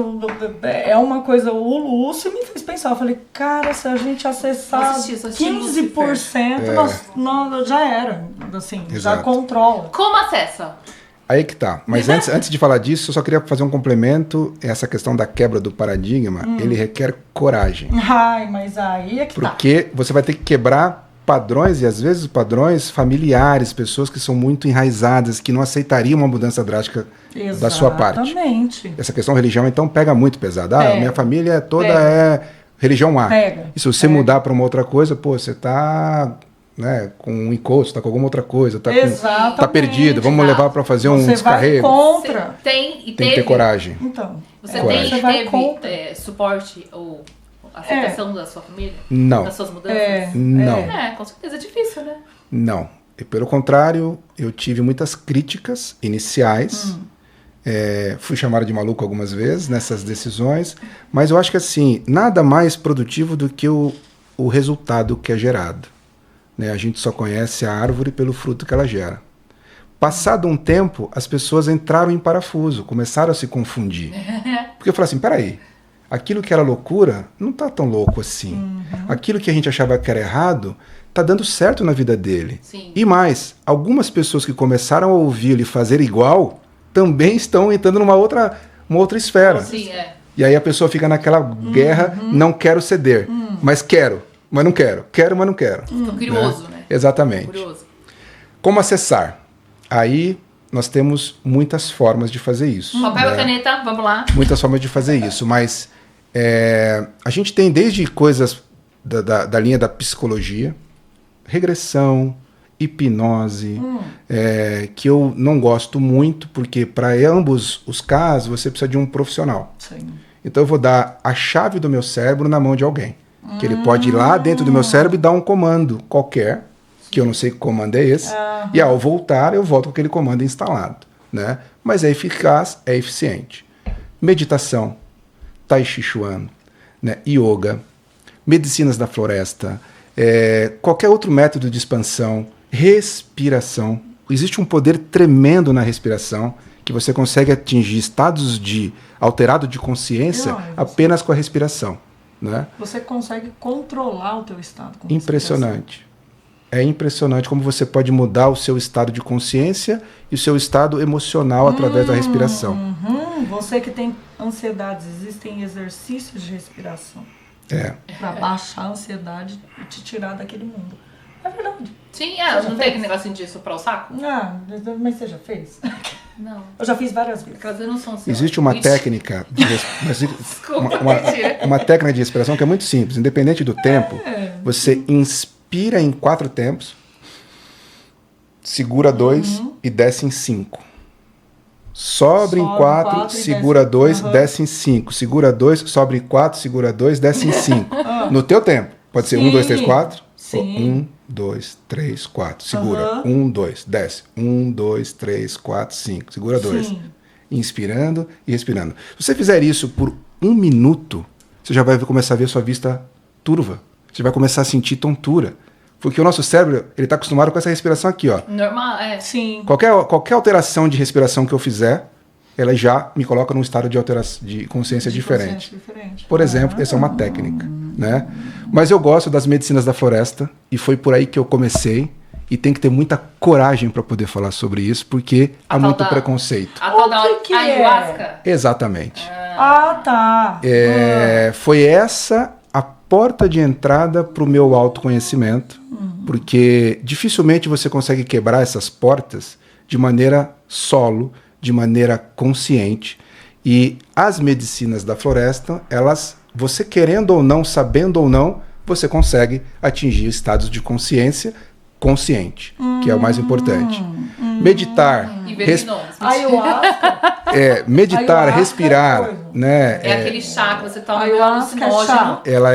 é uma coisa, o Lúcio me fez pensar, eu falei, cara, se a gente acessar Vou assistir, só assisti 15%, nós já era, assim, já Exato. controla. Como acessa? Aí que tá. Mas antes de falar disso, eu só queria fazer um complemento. Essa questão da quebra do paradigma, ele requer coragem. Ai, mas aí é que tá. Porque você vai ter que quebrar padrões, e às vezes padrões familiares, pessoas que são muito enraizadas, que não aceitariam uma mudança drástica da sua parte. Exatamente. Essa questão religião, então, pega muito pesado. Pega. Minha família toda Pega. é religião A. Pega. E se você Pega. mudar para uma outra coisa, pô, você tá, né, com um encosto, tá com alguma outra coisa, tá Exatamente. perdido, vamos Exato. levar para fazer um Você vai descarrego. contra. Tem Tem que ter coragem. Então, Você Coragem. você vai teve contra. suporte ou aceitação da sua família? Não. Das suas mudanças? Não. Com certeza é difícil, né? Não. E pelo contrário, eu tive muitas críticas iniciais. Fui chamado de maluco algumas vezes nessas decisões. Mas eu acho que assim, nada mais produtivo do que o resultado que é gerado. Né? A gente só conhece a árvore pelo fruto que ela gera. Passado um tempo, as pessoas entraram em parafuso, começaram a se confundir. Porque eu falei assim, peraí, aquilo que era loucura não tá tão louco assim. Aquilo que a gente achava que era errado tá dando certo na vida dele. Sim. E mais, algumas pessoas que começaram a ouvir ele fazer igual também estão entrando numa outra esfera. Sim, E aí a pessoa fica naquela guerra, não quero ceder, mas quero, mas não quero. Quero, mas não quero. Fica curioso, né? Exatamente. Curioso. Como acessar? Aí nós temos muitas formas de fazer isso. Papel né? e caneta, vamos lá. Muitas formas de fazer isso, mas a gente tem desde coisas da linha da psicologia, regressão, hipnose, que eu não gosto muito, porque para ambos os casos você precisa de um profissional. Sim. Então eu vou dar a chave do meu cérebro na mão de alguém, que ele pode ir lá dentro do meu cérebro e dar um comando qualquer, que eu não sei que comando é esse, e ao voltar eu volto com aquele comando instalado, né? Mas é eficaz, é eficiente. Meditação, Tai Chi Chuan, né? Yoga, medicinas da floresta, qualquer outro método de expansão, respiração. Existe um poder tremendo na respiração, que você consegue atingir estados alterado de consciência apenas com a respiração, né? Você consegue controlar o teu estado. Com Impressionante. É impressionante como você pode mudar o seu estado de consciência e o seu estado emocional através da respiração. Você que tem ansiedades, existem exercícios de respiração para baixar a ansiedade e te tirar daquele mundo. É verdade. Sim, Você já não tem fez? aquele negocinho de soprar o saco? Mas você já fez? Não. Eu já fiz várias vezes. Aquelas eu não são assim. Existe uma técnica Desculpa, uma mentira. uma técnica de respiração que é muito simples, independente do tempo. Você inspira em 4 tempos, segura 2 e desce em 5. Sobe em 4, segura 2, desce em 5. Segura 2, sobe em 4, segura 2, desce em 5. No teu tempo. Pode ser 1, 2, 3, 4. Sim. 1, 2, 3, 4. Segura. 1, 2, desce. 1, 2, 3, 4, 5. Segura 2. Sim. Inspirando e respirando. Se você fizer isso por 1 minuto, você já vai começar a ver sua vista turva. Você vai começar a sentir tontura. Porque o nosso cérebro, ele está acostumado com essa respiração aqui, ó. Normal, Sim. Qualquer alteração de respiração que eu fizer, ela já me coloca num estado de consciência diferente. Por exemplo, essa é uma técnica, né? Mas eu gosto das medicinas da floresta e foi por aí que eu comecei. E tem que ter muita coragem para poder falar sobre isso, porque há muito preconceito. A tal da O que é? ayahuasca? Exatamente. Tá. Foi essa a porta de entrada para o meu autoconhecimento, porque dificilmente você consegue quebrar essas portas de maneira solo, de maneira consciente. E as medicinas da floresta, você querendo ou não, sabendo ou não, você consegue atingir estados de consciência consciente, que é o mais importante. Meditar, E venenoso. Ayahuasca. meditar, Ayahuasca respirar, é coisa. É né? aquele chá que você toma Ayahuasca é alucinógeno. chá. Ela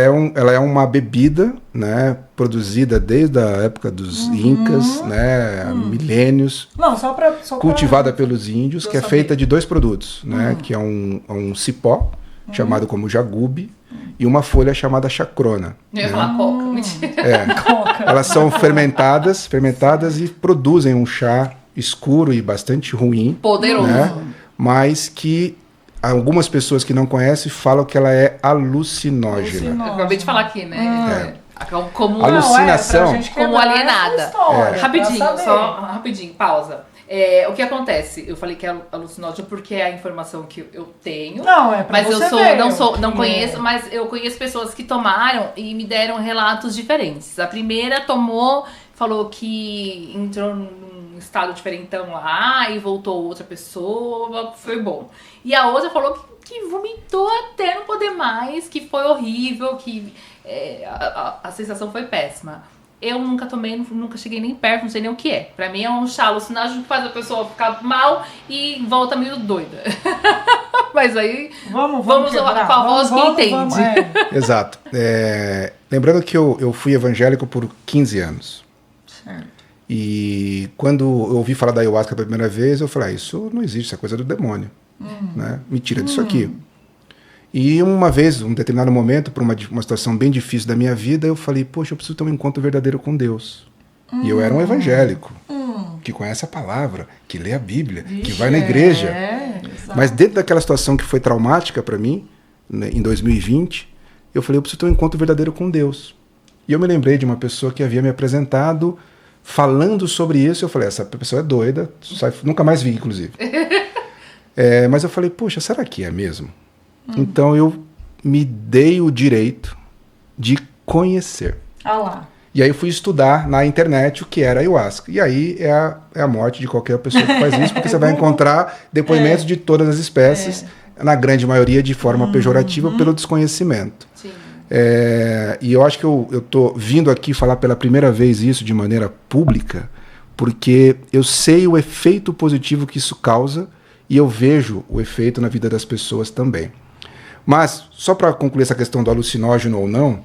é uma bebida, né, produzida desde a época dos Incas, né, há milênios, Não, só pra... cultivada pelos índios, eu que é saber. feita de 2 produtos, né, que é um cipó, chamado como jagube, e uma folha chamada chacrona. Eu ia falar coca, mentira. Coca. Elas são fermentadas e produzem um chá escuro e bastante ruim, Poderoso. né, mas que algumas pessoas que não conhecem falam que ela é alucinógena. Eu acabei de falar aqui, né? Como Alucinação. Pra gente Como quebrar alienada. essa história, pra Rapidinho, saber. só rapidinho, pausa. O que acontece? Eu falei que é alucinógeno porque é a informação que eu tenho. Não, é pra Mas você eu ver não que conheço, é. mas eu conheço pessoas que tomaram e me deram relatos diferentes. A primeira tomou, falou que entrou num estado diferentão lá e voltou outra pessoa, foi bom. E a outra falou que vomitou até não poder mais, que foi horrível, que a sensação foi péssima. Eu nunca tomei, nunca cheguei nem perto, não sei nem o que é. Pra mim é um chá alucinógeno que faz a pessoa ficar mal e volta meio doida. Mas aí, vamos quebrar. com a voz que entende. Vamos, Exato. Lembrando que eu fui evangélico por 15 anos. Certo. E quando eu ouvi falar da ayahuasca pela primeira vez, eu falei, isso não existe, isso é coisa do demônio. Né? Me tira disso aqui. E uma vez, um determinado momento, por uma situação bem difícil da minha vida, eu falei, poxa, eu preciso ter um encontro verdadeiro com Deus. E eu era um evangélico, que conhece a palavra, que lê a Bíblia, que vai na igreja. Exato. Mas dentro daquela situação que foi traumática para mim, né, em 2020, eu falei, eu preciso ter um encontro verdadeiro com Deus. E eu me lembrei de uma pessoa que havia me apresentado falando sobre isso. Eu falei, essa pessoa é doida, nunca mais vi, inclusive. Mas eu falei, poxa, será que é mesmo? Então eu me dei o direito de conhecer. Ah lá. E aí eu fui estudar na internet o que era ayahuasca. E aí é a morte de qualquer pessoa que faz isso, porque você vai encontrar depoimentos de todas as espécies, na grande maioria de forma pejorativa, pelo desconhecimento. Sim. E eu acho que eu tô vindo aqui falar pela primeira vez isso de maneira pública, porque eu sei o efeito positivo que isso causa e eu vejo o efeito na vida das pessoas também. Mas, só para concluir essa questão do alucinógeno ou não,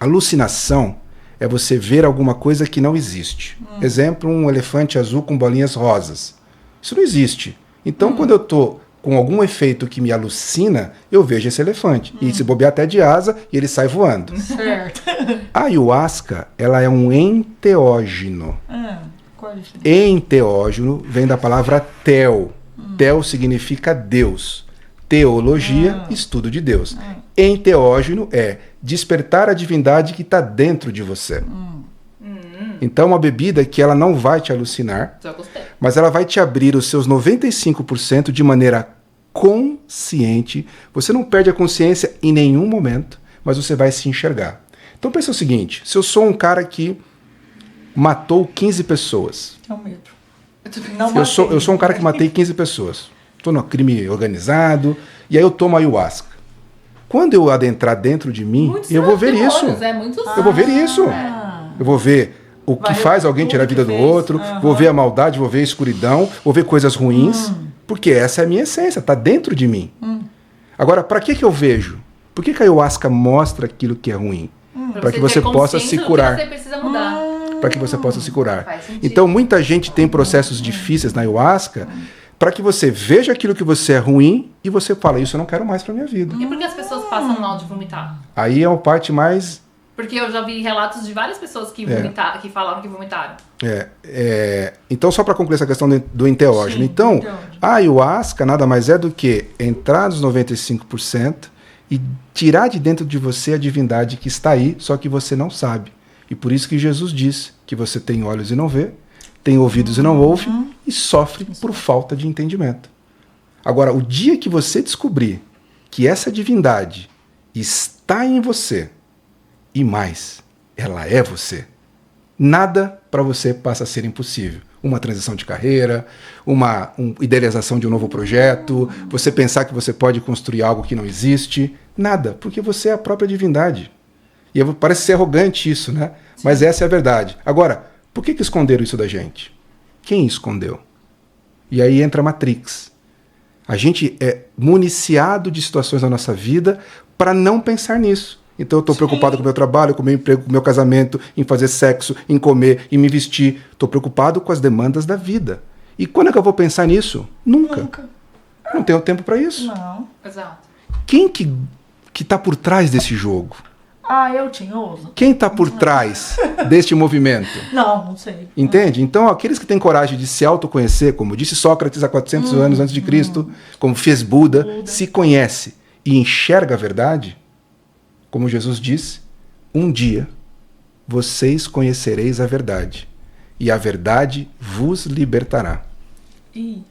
alucinação é você ver alguma coisa que não existe. Exemplo, um elefante azul com bolinhas rosas. Isso não existe. Então, quando eu estou com algum efeito que me alucina, eu vejo esse elefante. E se bobear até de asa, e ele sai voando. Certo. A ayahuasca, ela é um enteógeno. Qual a diferença? Enteógeno vem da palavra tel. Tel significa Deus. Teologia, estudo de Deus. Enteógeno é despertar a divindade que está dentro de você. Então, uma bebida que ela não vai te alucinar, Já gostei. mas ela vai te abrir os seus 95% de maneira consciente. Você não perde a consciência em nenhum momento, mas você vai se enxergar. Então, pensa o seguinte, se eu sou um cara que matou 15 pessoas, É o medo. eu sou um cara que matei 15 pessoas. Estou no crime organizado, e aí eu tomo ayahuasca. Quando eu adentrar dentro de mim, Muitos eu vou ver isso. Muitos Eu vou ver isso. Eu vou ver o que Vai faz alguém tudo tirar a vida que do fez. outro, vou ver a maldade, vou ver a escuridão, vou ver coisas ruins, porque essa é a minha essência, está dentro de mim. Agora, para que eu vejo? Por que a ayahuasca mostra aquilo que é ruim? Para que você ter possa consciência se do que curar. Você precisa mudar. Para que você possa se curar. Faz sentido. Então, muita gente tem processos difíceis na ayahuasca para que você veja aquilo que você é ruim e você fala, isso eu não quero mais para minha vida. E por que as pessoas passam mal de vomitar? Aí é a parte mais... Porque eu já vi relatos de várias pessoas que vomitaram, que falaram que vomitaram. Então, só para concluir essa questão do enteógeno. Sim, Então, enteógeno. a ayahuasca nada mais é do que entrar nos 95% e tirar de dentro de você a divindade que está aí, só que você não sabe. E por isso que Jesus disse que você tem olhos e não vê, tem ouvidos e não ouve, e sofre por falta de entendimento. Agora, o dia que você descobrir que essa divindade está em você, e mais, ela é você, nada para você passa a ser impossível. Uma transição de carreira, uma idealização de um novo projeto, você pensar que você pode construir algo que não existe, nada, porque você é a própria divindade. E parece ser arrogante isso, né? Mas essa é a verdade. Agora, Por que esconderam isso da gente? Quem escondeu? E aí entra a Matrix. A gente é municiado de situações na nossa vida para não pensar nisso. Então eu estou preocupado com o meu trabalho, com o meu emprego, com o meu casamento, em fazer sexo, em comer, em me vestir. Estou preocupado com as demandas da vida. E quando é que eu vou pensar nisso? Nunca. Não tenho tempo para isso. Não. Exato. Quem que está por trás desse jogo? Eu tinhoso? Quem está por trás deste movimento? Não sei. Entende? Então, aqueles que têm coragem de se autoconhecer, como disse Sócrates há 400 anos antes de Cristo, como fez Buda, se conhece e enxerga a verdade, como Jesus disse, um dia vocês conhecereis a verdade, e a verdade vos libertará. Ih,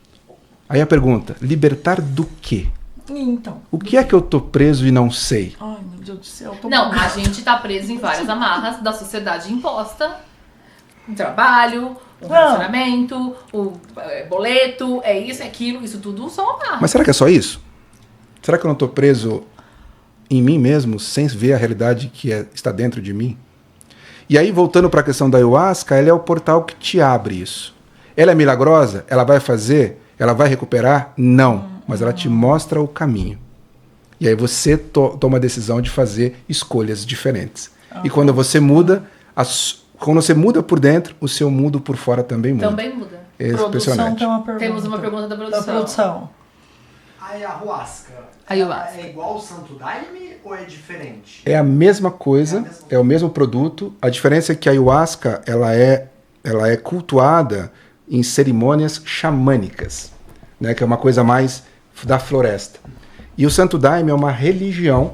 Aí a pergunta, libertar do quê? então. O que é que eu estou preso e não sei? Ai, meu Deus do céu. Tô Não, morrendo. a gente tá preso em várias amarras da sociedade imposta. Um trabalho, um relacionamento, o boleto, é isso, é aquilo, isso tudo são amarras. Mas será que é só isso? Será que eu não estou preso em mim mesmo, sem ver a realidade que está dentro de mim? E aí, voltando para a questão da ayahuasca, ela é o portal que te abre isso. Ela é milagrosa? Ela vai fazer? Ela vai recuperar? Não. Mas ela te mostra o caminho. E aí você toma a decisão de fazer escolhas diferentes. E quando você muda, quando você muda por dentro, o seu mundo por fora também muda. Também muda. É Produção impressionante. tem uma pergunta. Temos uma pergunta da produção. Da produção. A ayahuasca, Ayahuasca. é igual ao Santo Daime ou é diferente? É a mesma coisa, é o mesmo produto. A diferença é que a ayahuasca ela é cultuada em cerimônias xamânicas, né, que é uma coisa mais da floresta. E o Santo Daime é uma religião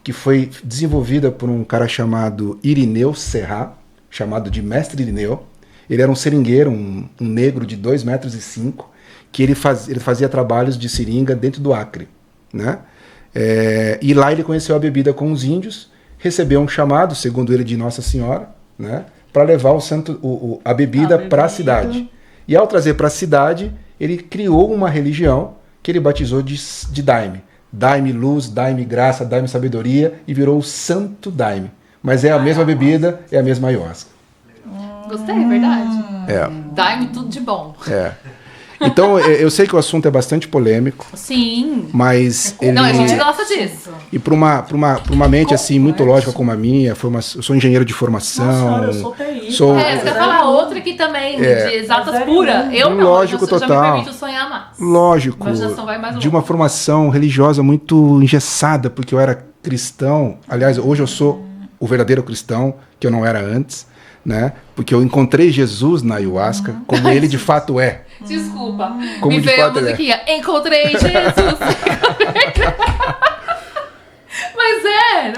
que foi desenvolvida por um cara chamado Irineu Serra, chamado de Mestre Irineu. Ele era um seringueiro, um negro de 2,5 metros, que ele fazia trabalhos de seringa dentro do Acre, né? E lá ele conheceu a bebida com os índios, recebeu um chamado, segundo ele, de Nossa Senhora, né, para levar a bebida para a cidade. E ao trazer para a cidade, ele criou uma religião que ele batizou de Daime. Daime luz, Daime graça, Daime sabedoria, e virou o Santo Daime. Mas é a mesma bebida, é a mesma ayahuasca. Gostei, é verdade. É. Dá-me tudo de bom. Então, eu sei que o assunto é bastante polêmico, Sim. mas ele... Não, a gente gosta disso. E para uma mente assim muito lógica como a minha, eu sou engenheiro de formação. Nossa, eu sou TI. Sou- Você quer falar outra aqui também, de exatas Zero pura. um. Eu não, Lógico, eu já total. me permito sonhar mais. Lógico, Imaginação vai mais de longe. uma formação religiosa muito engessada, porque eu era cristão. Aliás, hoje eu sou o verdadeiro cristão, que eu não era antes, né? Porque eu encontrei Jesus na ayahuasca, como ele de fato é. Desculpa. Como Me de veio a fato ele é. musiquinha. Encontrei Jesus. Mas é.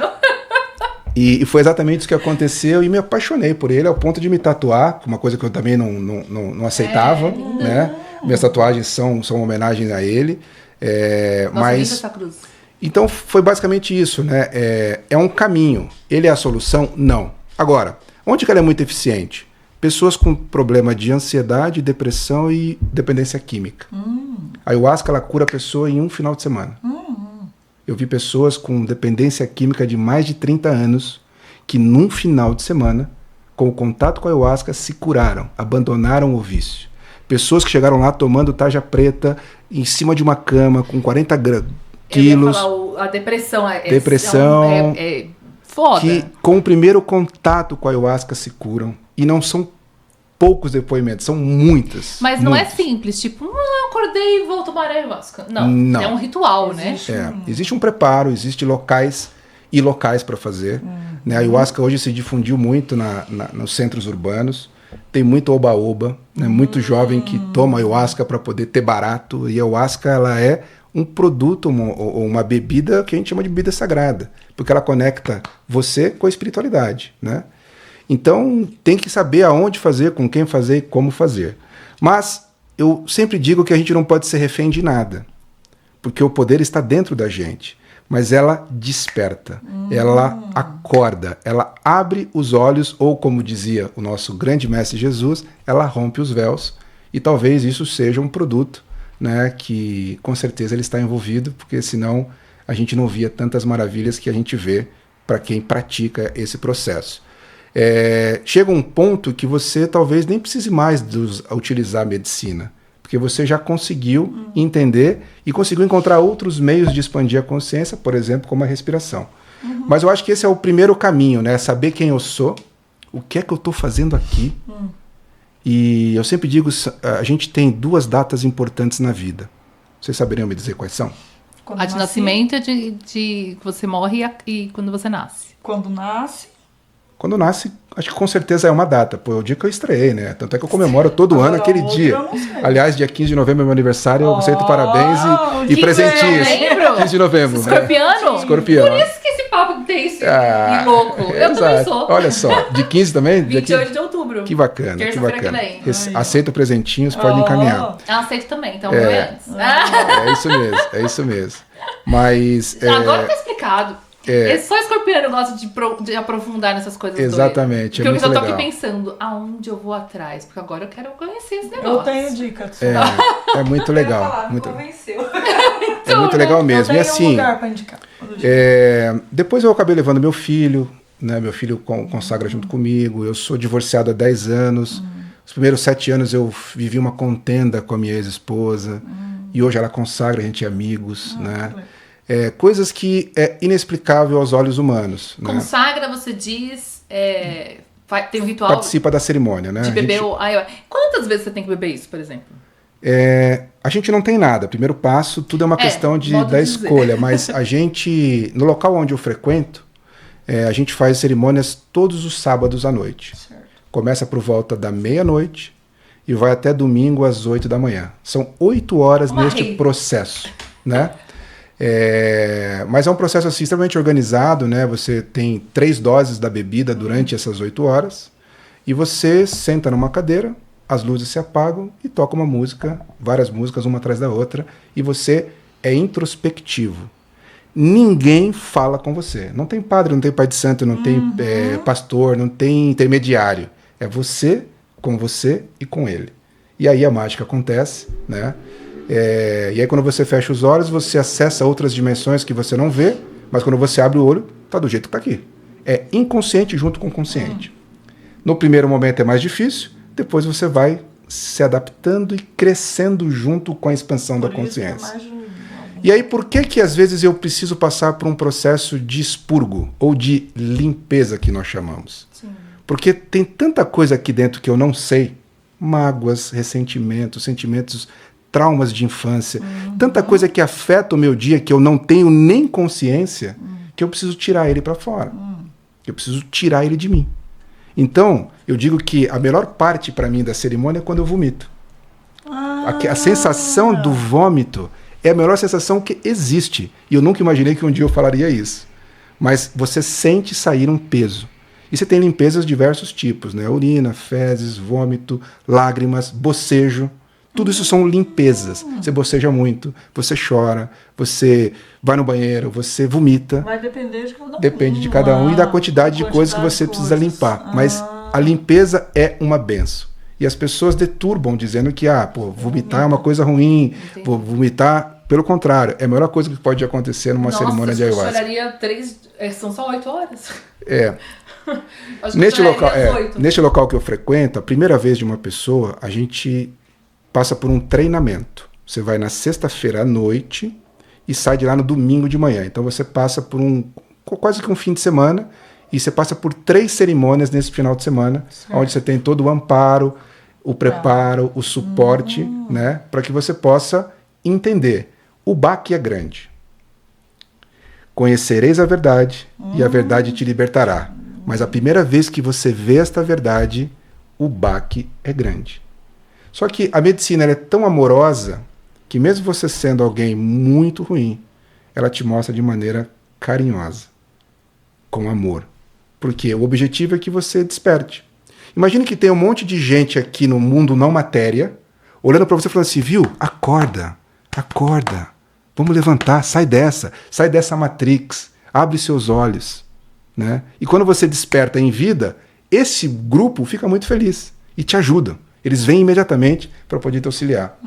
E foi exatamente isso que aconteceu e me apaixonei por ele ao ponto de me tatuar, uma coisa que eu também não aceitava, né? Minhas tatuagens são uma homenagem a ele. Nossa, linda Mas essa cruz. então foi basicamente isso, né? É um caminho. Ele é a solução? Não. Agora, onde que ela é muito eficiente? Pessoas com problema de ansiedade, depressão e dependência química. A ayahuasca ela cura a pessoa em um final de semana. Eu vi pessoas com dependência química de mais de 30 anos que num final de semana, com o contato com a ayahuasca, se curaram, abandonaram o vício. Pessoas que chegaram lá tomando tarja preta em cima de uma cama com 40 quilos. Eu ia falar, a depressão Depressão. é foda. Que com o primeiro contato com a ayahuasca se curam. E não são poucos depoimentos, são muitas. Mas não é muitas. simples, tipo, acordei e vou tomar ayahuasca. Não, Não. é um ritual, né? Existe um preparo, existe locais e locais para fazer. Né? A ayahuasca hoje se difundiu muito nos centros urbanos. Tem muito oba-oba, né? Muito jovem que toma ayahuasca para poder ter barato. E a ayahuasca ela é um produto, uma bebida que a gente chama de bebida sagrada, porque ela conecta você com a espiritualidade, né? Então tem que saber aonde fazer, com quem fazer e como fazer. Mas eu sempre digo que a gente não pode ser refém de nada, porque o poder está dentro da gente. Mas ela desperta, ela acorda, ela abre os olhos, ou como dizia o nosso grande mestre Jesus, ela rompe os véus. E talvez isso seja um produto, né, que com certeza ele está envolvido, porque senão a gente não via tantas maravilhas que a gente vê para quem pratica esse processo. chega um ponto que você talvez nem precise mais utilizar a medicina, porque você já conseguiu entender e conseguiu encontrar outros meios de expandir a consciência, por exemplo, como a respiração. Mas eu acho que esse é o primeiro caminho, né? Saber quem eu sou, o que é que eu estou fazendo aqui. E eu sempre digo, a gente tem 2 datas importantes na vida. Vocês saberiam me dizer quais são? Quando A de nasci, nascimento é de que você morre e quando você nasce. Quando nasce. Quando nasce, acho que com certeza é uma data. Pô, é o dia que eu estreiei, né? Tanto é que eu comemoro todo ano Agora, aquele outro dia. eu não sei. Aliás, dia 15 de novembro é meu aniversário, eu aceito parabéns e 15 de presentinhos. novembro? 15 de novembro. né? Escorpiano? Escorpião. Por isso que esse papo tem esse Ah, louco. Eu também exato. sou. Olha só, de 15 também? Dia 28 de outubro. Que bacana, que Terça-feira que bacana. vem. Aceito presentinhos, pode encaminhar. Eu aceito também, então o meu é antes. É isso mesmo. Mas... Agora tá explicado. Só escorpiano gosta de aprofundar nessas coisas Exatamente, doidas. Porque é eu já muito tô aqui legal. pensando, aonde eu vou atrás? Porque agora eu quero conhecer esse negócio. Eu tenho dica disso. É muito legal. Falar, me Muito, convenceu. é muito legal Eu mesmo. E tenho um assim, lugar pra indicar. depois eu acabei levando meu filho, né? Meu filho consagra junto comigo. Eu sou divorciado há 10 anos. Os primeiros 7 anos eu vivi uma contenda com a minha ex-esposa. E hoje ela consagra, a gente é amigos, né? Coisas que é inexplicável aos olhos humanos. Né? Consagra, você diz, tem um ritual Participa da cerimônia, né? de A beber gente- Quantas vezes você tem que beber isso, por exemplo? A gente não tem nada. Primeiro passo, tudo é uma questão modo da de dizer. escolha. Mas a gente, no local onde eu frequento, a gente faz cerimônias todos os sábados à noite. Certo. Começa por volta da meia-noite e vai até domingo às 8 da manhã. São 8 horas Uma neste rave. processo, né? Mas é um processo assim, extremamente organizado, né? Você tem 3 doses da bebida durante essas 8 horas e você senta numa cadeira, as luzes se apagam e toca uma música, várias músicas, uma atrás da outra, e você é introspectivo. Ninguém fala com você. Não tem padre, não tem pai de santo, não tem pastor, não tem intermediário. É você com você e com ele. E aí a mágica acontece, né? E aí quando você fecha os olhos, você acessa outras dimensões que você não vê, mas quando você abre o olho, tá do jeito que tá aqui. É inconsciente junto com o consciente. No primeiro momento é mais difícil, depois você vai se adaptando e crescendo junto com a expansão da Por isso que é consciência. mais de- E aí, por que às vezes eu preciso passar por um processo de expurgo ou de limpeza que nós chamamos? Sim. Porque tem tanta coisa aqui dentro que eu não sei, mágoas, ressentimentos, sentimentos, traumas de infância, tanta coisa que afeta o meu dia que eu não tenho nem consciência, que eu preciso tirar ele para fora. Eu preciso tirar ele de mim. Então, eu digo que a melhor parte para mim da cerimônia é quando eu vomito. A sensação do vômito é a melhor sensação que existe. E eu nunca imaginei que um dia eu falaria isso. Mas você sente sair um peso. E você tem limpezas de diversos tipos, né? Urina, fezes, vômito, lágrimas, bocejo. Tudo isso são limpezas. Você boceja muito, você chora, você vai no banheiro, você vomita. Vai depender de cada um. Depende de cada um e da quantidade de coisas que você precisa limpar. Mas a limpeza é uma benção. E as pessoas deturbam dizendo que, vomitar é uma coisa ruim, vou vomitar. Pelo contrário, é a melhor coisa que pode acontecer numa cerimônia de eu ayahuasca. choraria 3... São só 8 horas. Acho que Neste eu local, choraria às 8. neste local que eu frequento, a primeira vez de uma pessoa, a gente passa por um treinamento. Você vai na sexta-feira à noite e sai de lá no domingo de manhã. Então você passa por quase que um fim de semana e você passa por 3 cerimônias nesse final de semana, onde você tem todo o amparo, o preparo, o suporte, né, para que você possa entender. O baque é grande. Conhecereis a verdade e a verdade te libertará. Mas a primeira vez que você vê esta verdade, o baque é grande. Só que a medicina ela é tão amorosa que mesmo você sendo alguém muito ruim, ela te mostra de maneira carinhosa, com amor. Porque o objetivo é que você desperte. Imagine que tem um monte de gente aqui no mundo não matéria, olhando para você e falando assim, viu? Acorda, acorda, vamos levantar, sai dessa matrix, abre seus olhos. Né? E quando você desperta em vida, esse grupo fica muito feliz e te ajuda. Eles vêm imediatamente para poder te auxiliar.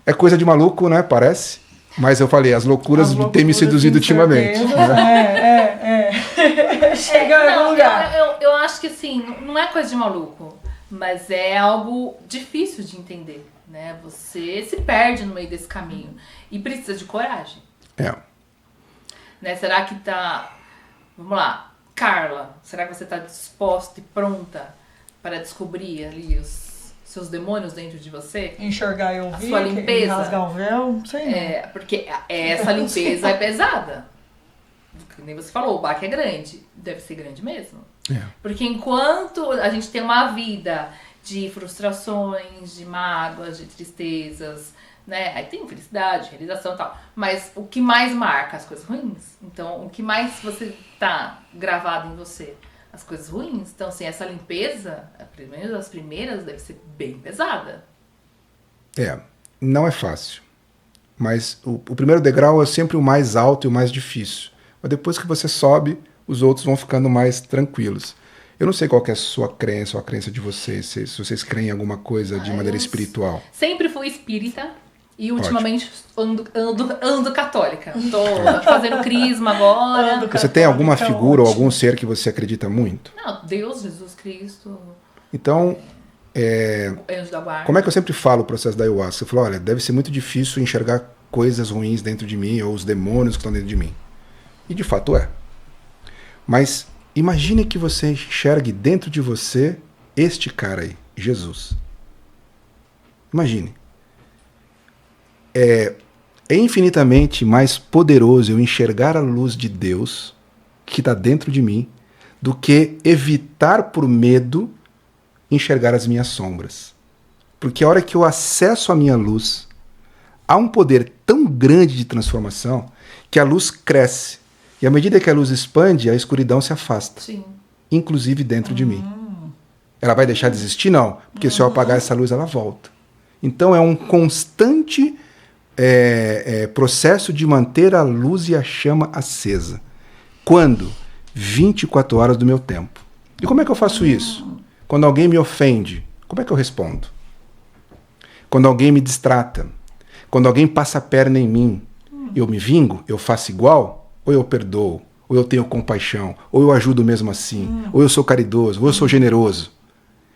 É coisa de maluco, né? Parece. Mas eu falei, as loucuras têm me seduzido ultimamente. Né? chegar em algum Não, lugar. eu acho que assim, não é coisa de maluco, mas é algo difícil de entender, né? Você se perde no meio desse caminho e precisa de coragem, É. né? Será que tá... Vamos lá, Carla, será que você tá disposta e pronta para descobrir ali os seus demônios dentro de você? Enxergar e ouvir, sua limpeza. rasgar o véu, não sei não. É, porque essa limpeza é pesada. Que nem você falou, o baque é grande. Deve ser grande mesmo. É. Porque enquanto a gente tem uma vida de frustrações, de mágoas, de tristezas, né? Aí tem felicidade, realização e tal. Mas o que mais marca? As coisas ruins. Então, o que mais você tá gravado em você? As coisas ruins. Então, assim, essa limpeza, as primeiras, deve ser bem pesada. É, não é fácil. Mas o primeiro degrau é sempre o mais alto e o mais difícil. Mas depois que você sobe, os outros vão ficando mais tranquilos. Eu não sei qual que é a sua crença ou a crença de vocês, se vocês creem em alguma coisa de maneira espiritual. Sempre fui espírita e ultimamente ando católica. Tô fazendo crisma agora. Ando Você tem alguma Católica, figura ou ótimo. algum ser que você acredita muito? Não, Deus, Jesus Cristo, Então, anjo da guarda. como é que eu sempre falo o processo da ayahuasca? Eu falo, olha, deve ser muito difícil enxergar coisas ruins dentro de mim ou os demônios que estão dentro de mim. E de fato é. Mas imagine que você enxergue dentro de você este cara aí, Jesus. Imagine. É infinitamente mais poderoso eu enxergar a luz de Deus que está dentro de mim do que evitar por medo enxergar as minhas sombras. Porque a hora que eu acesso a minha luz, há um poder tão grande de transformação que a luz cresce. E à medida que a luz expande, a escuridão se afasta, Sim. inclusive dentro de mim. Ela vai deixar de existir? Não, porque se eu apagar essa luz, ela volta. Então é um constante processo de manter a luz e a chama acesa. Quando? 24 horas do meu tempo. E como é que eu faço isso? Quando alguém me ofende, como é que eu respondo? Quando alguém me distrata, quando alguém passa a perna em mim, eu me vingo, eu faço igual, ou eu perdoo, ou eu tenho compaixão, ou eu ajudo mesmo assim, ou eu sou caridoso, ou eu sou generoso.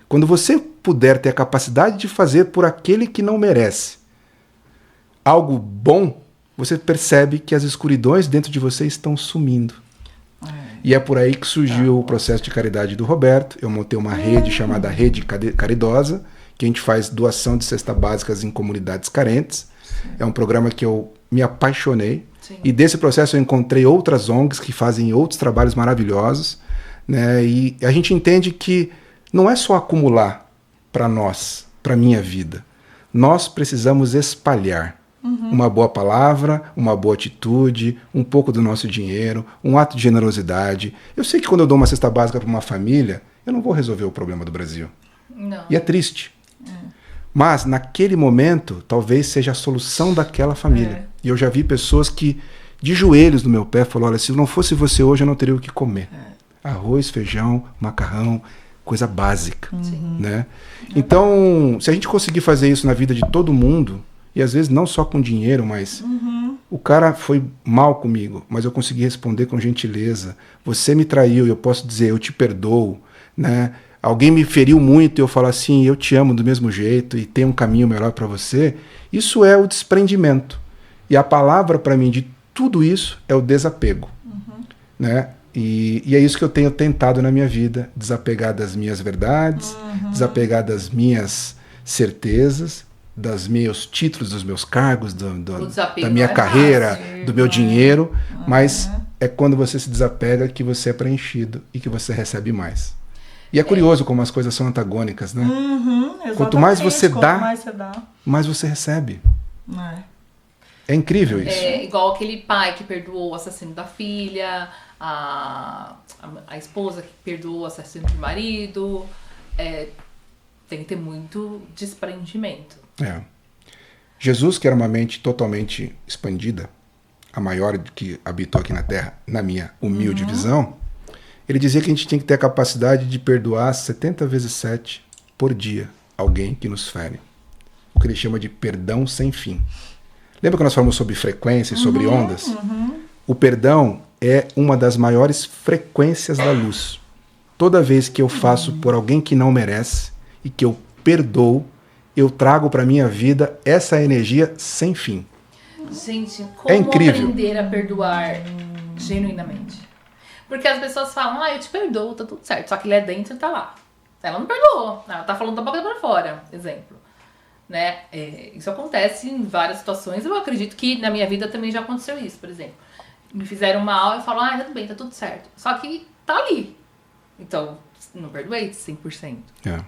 Quando você puder ter a capacidade de fazer por aquele que não merece algo bom, você percebe que as escuridões dentro de você estão sumindo. E é por aí que surgiu o processo de caridade do Roberto. Eu montei uma rede chamada Rede Caridosa, que a gente faz doação de cestas básicas em comunidades carentes. É um programa que eu me apaixonei. Sim. E desse processo eu encontrei outras ONGs que fazem outros trabalhos maravilhosos, né? E a gente entende que não é só acumular para nós, para minha vida. Nós precisamos espalhar uma boa palavra, uma boa atitude, um pouco do nosso dinheiro, um ato de generosidade. Eu sei que quando eu dou uma cesta básica para uma família, eu não vou resolver o problema do Brasil. Não. E é triste. Mas, naquele momento, talvez seja a solução daquela família. E eu já vi pessoas que, de joelhos no meu pé, falaram, olha, se não fosse você hoje, eu não teria o que comer. Arroz, feijão, macarrão, coisa básica. Né? Então, se a gente conseguir fazer isso na vida de todo mundo, e às vezes não só com dinheiro, mas o cara foi mal comigo, mas eu consegui responder com gentileza. Você me traiu, eu posso dizer, eu te perdoo, né? Alguém me feriu muito e eu falo assim, eu te amo do mesmo jeito e tem um caminho melhor para você. Isso é o desprendimento. E a palavra para mim de tudo isso é o desapego. Né? E é isso que eu tenho tentado na minha vida, desapegar das minhas verdades, desapegar das minhas certezas, dos meus títulos, dos meus cargos, da minha carreira, do meu dinheiro, mas é quando você se desapega que você é preenchido e que você recebe mais. E é curioso como as coisas são antagônicas, né? Quanto mais você dá, mais você recebe. É incrível isso. É igual aquele pai que perdoou o assassino da filha, a esposa que perdoou o assassino do marido. Tem que ter muito desprendimento. Jesus, que era uma mente totalmente expandida, a maior que habitou aqui na Terra, na minha humilde visão, ele dizia que a gente tinha que ter a capacidade de perdoar 70 vezes 7 por dia alguém que nos fere. O que ele chama de perdão sem fim. Lembra que nós falamos sobre frequência e sobre ondas? O perdão é uma das maiores frequências da luz. Toda vez que eu faço por alguém que não merece e que eu perdoo, eu trago para minha vida essa energia sem fim. Gente, como incrível. aprender a perdoar genuinamente? Porque as pessoas falam, eu te perdoo, tá tudo certo. Só que lá dentro tá lá. Ela não perdoou, ela tá falando da boca pra fora, exemplo. Né? Isso acontece em várias situações. Eu acredito que na minha vida também já aconteceu isso, por exemplo. Me fizeram mal e eu falo, tudo bem, tá tudo certo. Só que tá ali. Então, não perdoei 100%. É.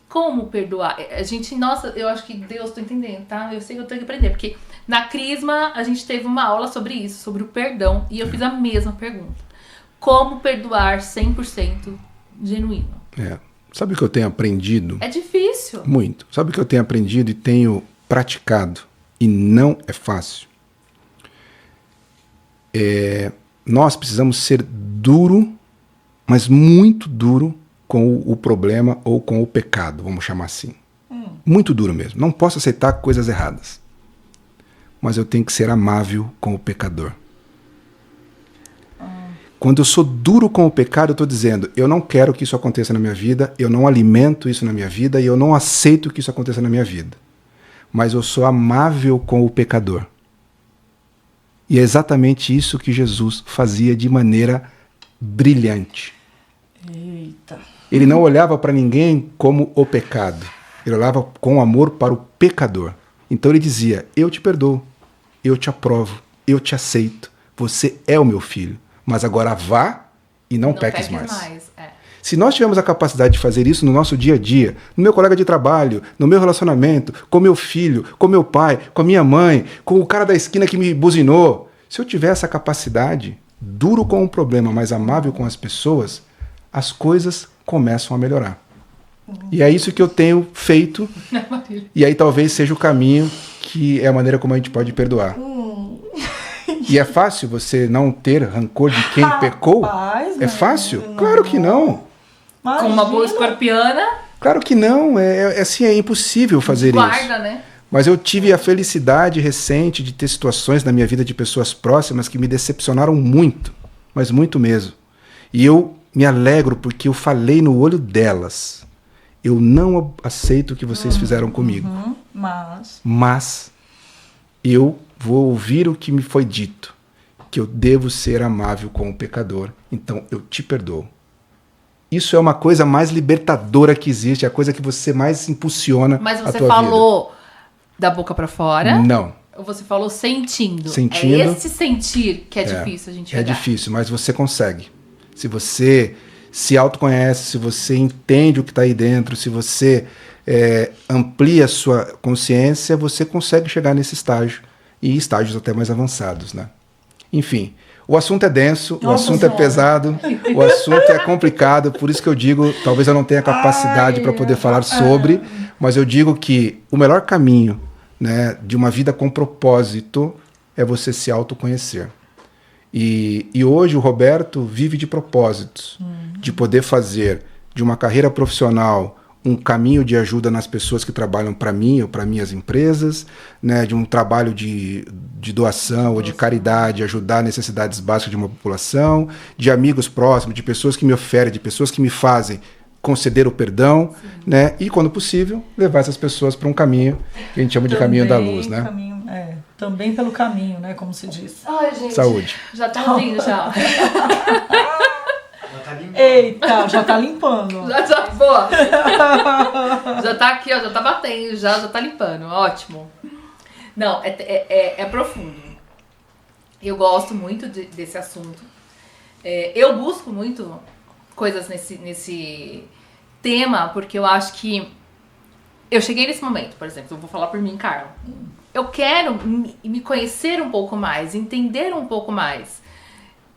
Como perdoar? A gente, nossa, eu acho que Deus, tô entendendo, tá? Eu sei que eu tenho que aprender, porque na Crisma a gente teve uma aula sobre isso, sobre o perdão, e eu fiz a mesma pergunta. Como perdoar 100% genuíno? Sabe o que eu tenho aprendido? É difícil. Muito. Sabe o que eu tenho aprendido e tenho praticado? E não é fácil. Nós precisamos ser duro, mas muito duro com o problema ou com o pecado, vamos chamar assim. Muito duro mesmo. Não posso aceitar coisas erradas. Mas eu tenho que ser amável com o pecador. Quando eu sou duro com o pecado, eu estou dizendo, eu não quero que isso aconteça na minha vida, eu não alimento isso na minha vida e eu não aceito que isso aconteça na minha vida. Mas eu sou amável com o pecador. E é exatamente isso que Jesus fazia de maneira brilhante. Eita. Ele não olhava para ninguém como o pecado. Ele olhava com amor para o pecador. Então ele dizia, eu te perdoo, eu te aprovo, eu te aceito, você é o meu filho. Mas agora vá e não peques mais. Se nós tivermos a capacidade de fazer isso no nosso dia a dia, no meu colega de trabalho, no meu relacionamento, com meu filho, com meu pai, com a minha mãe, com o cara da esquina que me buzinou, se eu tiver essa capacidade, duro com o problema, mas amável com as pessoas, as coisas começam a melhorar. E é isso que eu tenho feito, e aí talvez seja o caminho que é a maneira como a gente pode perdoar. E é fácil você não ter rancor de quem pecou? É fácil? Não. Claro que não. Com uma boa escorpiana, Claro que não. Assim, é impossível fazer guarda, isso. né? Mas eu tive a felicidade recente de ter situações na minha vida de pessoas próximas que me decepcionaram muito, mas muito mesmo. E eu me alegro porque eu falei no olho delas. Eu não aceito o que vocês fizeram comigo. Mas eu vou ouvir o que me foi dito, que eu devo ser amável com o pecador. Então eu te perdoo. Isso é uma coisa mais libertadora que existe, é a coisa que você mais impulsiona Mas a você tua falou da boca pra fora? vida. Não. Ou você falou sentindo? Sentindo. É esse sentir que é difícil a gente chegar. É difícil, mas você consegue. Se você se autoconhece, se você entende o que está aí dentro, se você amplia a sua consciência, você consegue chegar nesse estágio e estágios até mais avançados, né? Enfim, o assunto é denso, o assunto é pesado, o assunto é complicado, por isso que eu digo, talvez eu não tenha capacidade para poder falar sobre, mas eu digo que o melhor caminho, né, de uma vida com propósito é você se autoconhecer. E hoje o Roberto vive de propósitos, de poder fazer de uma carreira profissional um caminho de ajuda nas pessoas que trabalham para mim ou para minhas empresas, né, de um trabalho de doação ou de caridade, ajudar necessidades básicas de uma população, de amigos próximos, de pessoas que me oferem, de pessoas que me fazem conceder o perdão, né, e quando possível levar essas pessoas para um caminho que a gente chama de caminho da luz, né? Também pelo caminho, né, como se diz. Ai, gente. Saúde. Já tá ouvindo, já. Já tá limpando. Eita, já tá limpando. Já tá boa. Já tá aqui, ó, já tá batendo, já tá limpando. Ótimo. Não, é profundo. Eu gosto muito desse assunto. Eu busco muito coisas nesse tema, porque eu acho que eu cheguei nesse momento, por exemplo, eu vou falar por mim, Carla. Eu quero me conhecer um pouco mais, entender um pouco mais.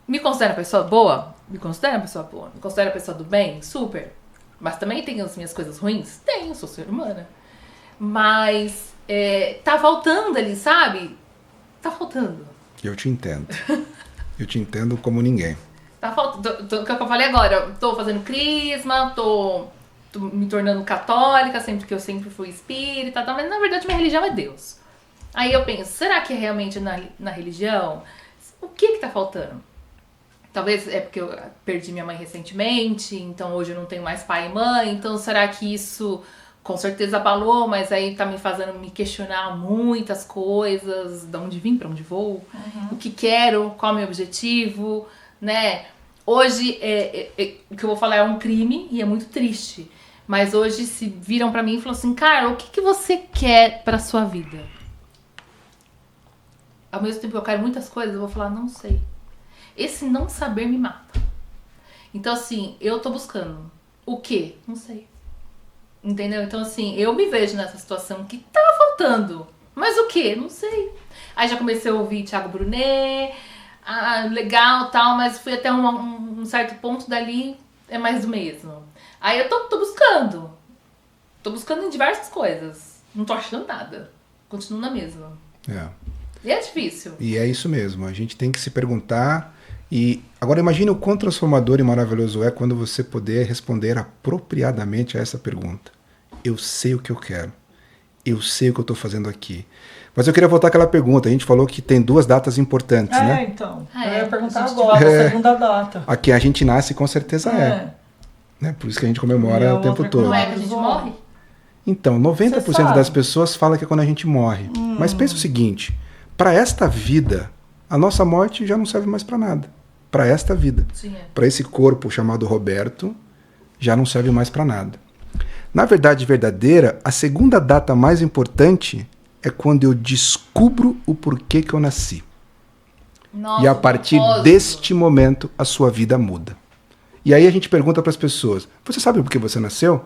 Me considero uma pessoa boa? Me considero uma pessoa boa. Me considero uma pessoa do bem? Super. Mas também tenho as minhas coisas ruins? Tenho, sou ser humana. Mas tá faltando ali, sabe? Tá faltando. Eu te entendo. Eu te entendo como ninguém. Tá faltando. O que eu falei agora, eu tô fazendo crisma, tô me tornando católica, sempre que eu sempre fui espírita, tá? Mas na verdade minha religião é Deus. Aí eu penso, será que é realmente na religião? O que tá faltando? Talvez é porque eu perdi minha mãe recentemente, então hoje eu não tenho mais pai e mãe, então será que isso com certeza abalou, mas aí tá me fazendo me questionar muitas coisas, de onde vim, pra onde vou, o que quero, qual é o meu objetivo, né? Hoje, o que eu vou falar é um crime e é muito triste, mas hoje se viram pra mim e falaram assim, Carla, o que você quer pra sua vida? Ao mesmo tempo que eu quero muitas coisas, eu vou falar, não sei. Esse não saber me mata. Então, assim, eu tô buscando. O quê? Não sei. Entendeu? Então, assim, eu me vejo nessa situação que tá faltando. Mas o quê? Não sei. Aí já comecei a ouvir Thiago Brunet. Legal, tal, mas fui até um certo ponto dali, é mais do mesmo. Aí eu tô buscando. Tô buscando em diversas coisas. Não tô achando nada. Continuo na mesma. E é difícil. E é isso mesmo. A gente tem que se perguntar. E agora imagine o quão transformador e maravilhoso é quando você poder responder apropriadamente a essa pergunta. Eu sei o que eu quero. Eu sei o que eu estou fazendo aqui. Mas eu queria voltar àquela pergunta. A gente falou que tem 2 datas importantes, né? Então. Eu ia perguntar A gente agora, a segunda data. A que a gente nasce, com certeza né? Por isso que a gente comemora o tempo todo. Não é que a gente morre? Então, 90% das pessoas falam que é quando a gente morre. Mas pensa o seguinte, para esta vida, a nossa morte já não serve mais para nada. Para esta vida. Para esse corpo chamado Roberto, já não serve mais para nada. Na verdade verdadeira, a segunda data mais importante é quando eu descubro o porquê que eu nasci. Nossa, e a partir deste momento, a sua vida muda. E aí a gente pergunta para as pessoas, você sabe por que você nasceu?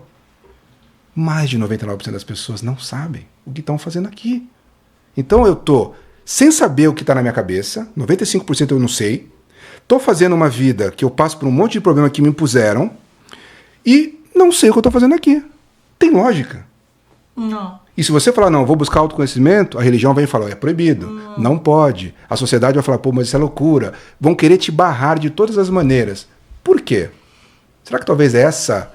Mais de 99% das pessoas não sabem o que estão fazendo aqui. Então eu tô sem saber o que está na minha cabeça, 95% eu não sei, tô fazendo uma vida que eu passo por um monte de problema que me impuseram e não sei o que eu tô fazendo aqui. Tem lógica? Não. E se você falar, não, vou buscar autoconhecimento, a religião vem falar, é proibido, não pode. A sociedade vai falar, pô, mas isso é loucura. Vão querer te barrar de todas as maneiras. Por quê? Será que talvez essa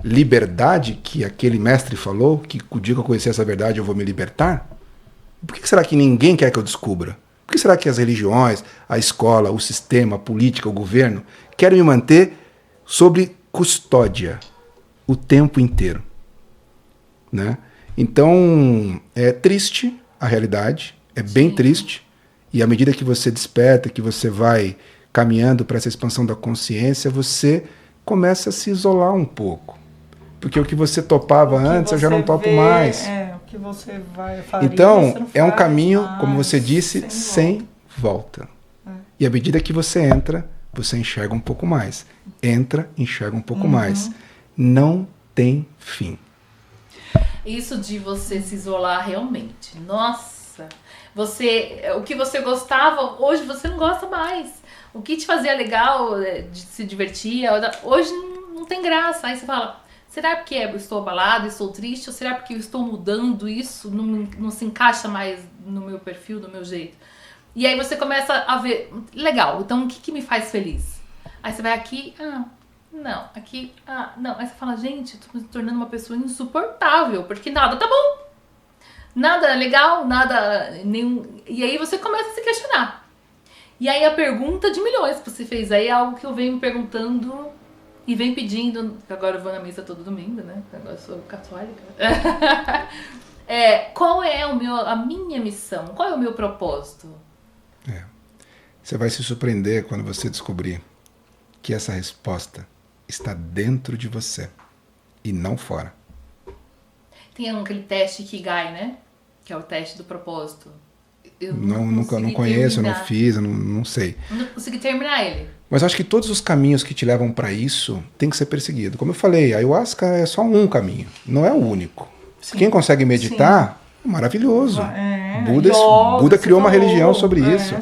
liberdade que aquele mestre falou, que o dia que eu conhecer essa verdade eu vou me libertar? Por que será que ninguém quer que eu descubra? Por que será que as religiões, a escola, o sistema, a política, o governo querem me manter sob custódia o tempo inteiro? Né? Então, é triste a realidade, é bem triste, e à medida que você desperta, que você vai caminhando para essa expansão da consciência, você começa a se isolar um pouco. Porque o que você topava antes, eu já não topo mais. O que você faria, então, você não é um faz caminho, mais, como você disse, sem volta. E à medida que você entra, você enxerga um pouco mais. Entra, enxerga um pouco mais. Não tem fim. Isso de você se isolar realmente. Nossa, o que você gostava, hoje você não gosta mais. O que te fazia legal, de se divertir, hoje não tem graça. Aí você fala, será porque eu estou abalado, estou triste? Ou será porque eu estou mudando isso? Não se encaixa mais no meu perfil, no meu jeito. E aí você começa a ver, legal, então o que me faz feliz? Aí você vai aqui, não, aqui, não. Aí você fala, gente, eu tô me tornando uma pessoa insuportável, porque nada tá bom. Nada é legal, nada, nenhum. E aí você começa a se questionar. E aí a pergunta de milhões que você fez aí é algo que eu venho me perguntando e venho pedindo, agora eu vou na missa todo domingo, né? Agora eu sou católica. Qual é a minha missão? Qual é o meu propósito? Você vai se surpreender quando você descobrir que essa resposta está dentro de você e não fora. Tem aquele teste Ikigai, né? Que é o teste do propósito. Eu não conheço, eu não fiz, eu não sei. Não consegui terminar ele. Mas acho que todos os caminhos que te levam para isso tem que ser perseguido. Como eu falei, a ayahuasca é só um caminho, não é o único. Sim. Quem consegue meditar, maravilhoso. Buda criou uma religião sobre isso.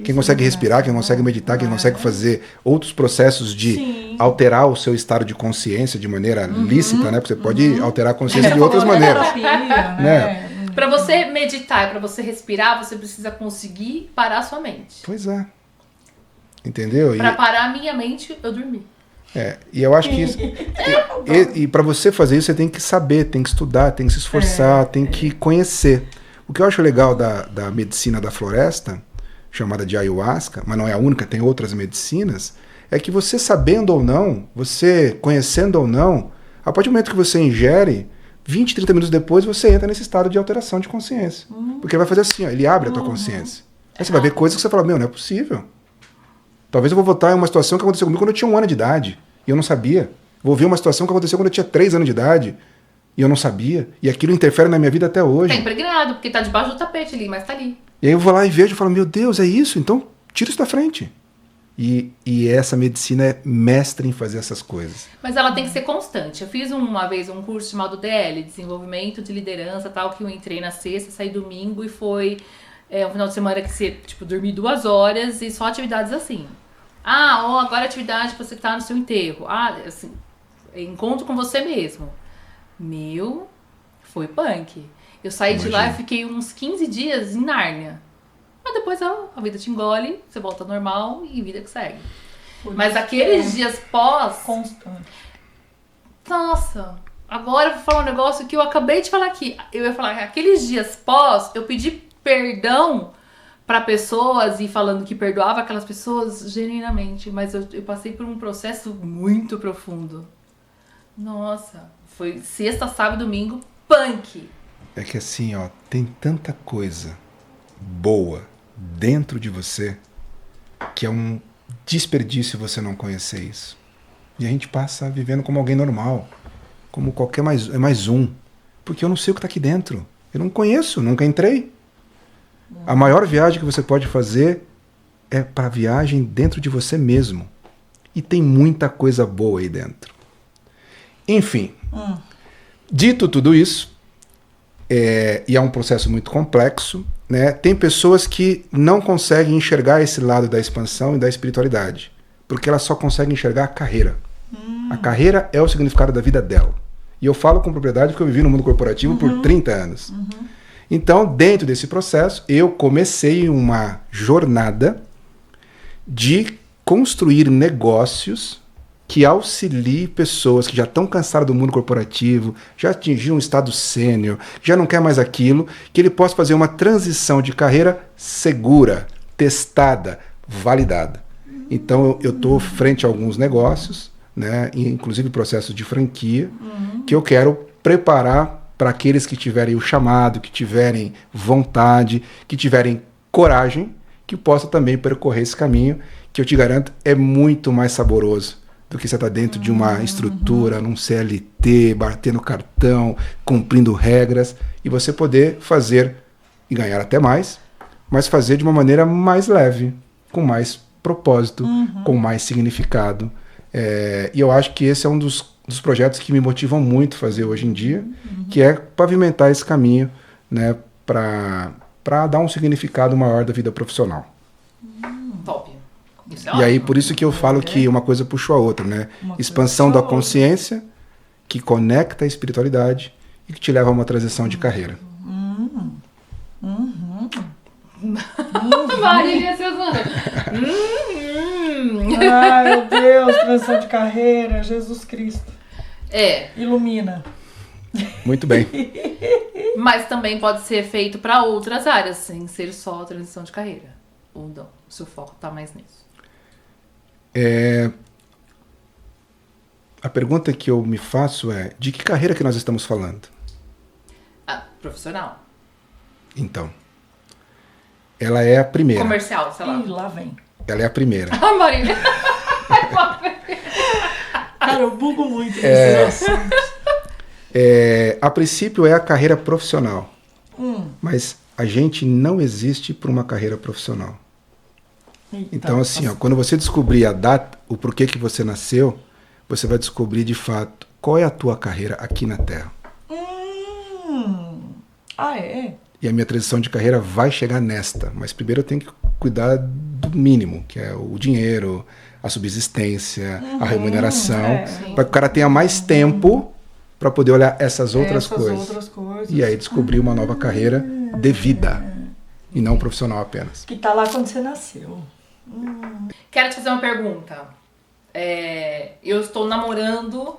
Quem consegue respirar, quem consegue meditar, quem consegue fazer outros processos de alterar o seu estado de consciência de maneira lícita, né? Porque você pode alterar a consciência de outras maneiras. Né? Para você meditar, para você respirar, você precisa conseguir parar a sua mente. Pois é. Entendeu? Para parar a minha mente, eu dormi. E eu acho que isso, e para você fazer isso, você tem que saber, tem que estudar, tem que se esforçar, tem que conhecer. O que eu acho legal da medicina da floresta, chamada de ayahuasca, mas não é a única, tem outras medicinas, é que você sabendo ou não, você conhecendo ou não, a partir do momento que você ingere, 20, 30 minutos depois você entra nesse estado de alteração de consciência. Porque ele vai fazer assim, ó, ele abre a tua consciência. Aí você vai ver coisas que você fala, meu, não é possível. Talvez eu vou voltar em uma situação que aconteceu comigo quando eu tinha 1 ano de idade, e eu não sabia. Vou ver uma situação que aconteceu quando eu tinha 3 anos de idade, e eu não sabia. E aquilo interfere na minha vida até hoje. Tá impregnado, porque tá debaixo do tapete ali, mas tá ali. E aí eu vou lá e vejo e falo, meu Deus, é isso? Então tira isso da frente. E essa medicina é mestre em fazer essas coisas. Mas ela tem que ser constante. Eu fiz uma vez um curso chamado DL, Desenvolvimento de Liderança, tal, que eu entrei na sexta, saí domingo e foi um final de semana que você, tipo, dormi 2 horas e só atividades assim. Agora a atividade que você tá no seu enterro. Assim, encontro com você mesmo. Foi punk. Eu saí de lá e fiquei uns 15 dias em Nárnia. Mas depois a vida te engole, você volta ao normal e vida que segue. Mas aqueles dias pós... Constante. Nossa, agora eu vou falar um negócio que eu acabei de falar aqui. Eu ia falar que aqueles dias pós, eu pedi perdão para pessoas e falando que perdoava aquelas pessoas genuinamente. Mas eu passei por um processo muito profundo. Nossa, foi sexta, sábado, domingo, punk. É que assim, ó, tem tanta coisa boa dentro de você que é um desperdício você não conhecer isso. E a gente passa vivendo como alguém normal, como qualquer mais um, porque eu não sei o que está aqui dentro. Eu não conheço, nunca entrei. A maior viagem que você pode fazer é para a viagem dentro de você mesmo. E tem muita coisa boa aí dentro. Enfim, dito tudo isso, e é um processo muito complexo, né? Tem pessoas que não conseguem enxergar esse lado da expansão e da espiritualidade, porque elas só conseguem enxergar a carreira. A carreira é o significado da vida dela. E eu falo com propriedade porque eu vivi no mundo corporativo por 30 anos. Então, dentro desse processo, eu comecei uma jornada de construir negócios que auxilie pessoas que já estão cansadas do mundo corporativo, já atingiram um estado sênior, já não quer mais aquilo, que ele possa fazer uma transição de carreira segura, testada, validada. Então eu estou frente a alguns negócios, né, inclusive processos de franquia, que eu quero preparar para aqueles que tiverem o chamado, que tiverem vontade, que tiverem coragem, que possam também percorrer esse caminho, que eu te garanto é muito mais saboroso do que você estar dentro de uma estrutura, num CLT, batendo cartão, cumprindo regras, e você poder fazer e ganhar até mais, mas fazer de uma maneira mais leve, com mais propósito, com mais significado. E eu acho que esse é um dos projetos que me motivam muito a fazer hoje em dia, que é pavimentar esse caminho, né, para dar um significado maior da vida profissional. Top. Isso é E aí, ótimo. por isso que eu falo que uma coisa puxou a outra, né? Expansão da consciência, que conecta a espiritualidade e que te leva a uma transição de carreira. Marília Suzana. Ai, meu Deus, transição de carreira, Jesus Cristo. Ilumina. Muito bem. Mas também pode ser feito para outras áreas, sem ser só transição de carreira. Ou não, o seu foco tá mais nisso. A pergunta que eu me faço é, de que carreira que nós estamos falando? Profissional. Então, ela é a primeira. Comercial, sei lá. Ih, lá vem. Ela é a primeira. Marília. Cara, eu bugo muito nesses assuntos. A princípio é a carreira profissional. Mas a gente não existe por uma carreira profissional. Então, assim, ó, quando você descobrir a data, o porquê que você nasceu, você vai descobrir de fato qual é a tua carreira aqui na Terra. E a minha transição de carreira vai chegar nesta, mas primeiro eu tenho que cuidar do mínimo, que é o dinheiro, a subsistência, a remuneração, para que o cara tenha mais tempo para poder olhar essas outras coisas. E aí descobrir uma nova carreira de vida, e não profissional apenas. Que tá lá quando você nasceu. Quero te fazer uma pergunta. Eu estou namorando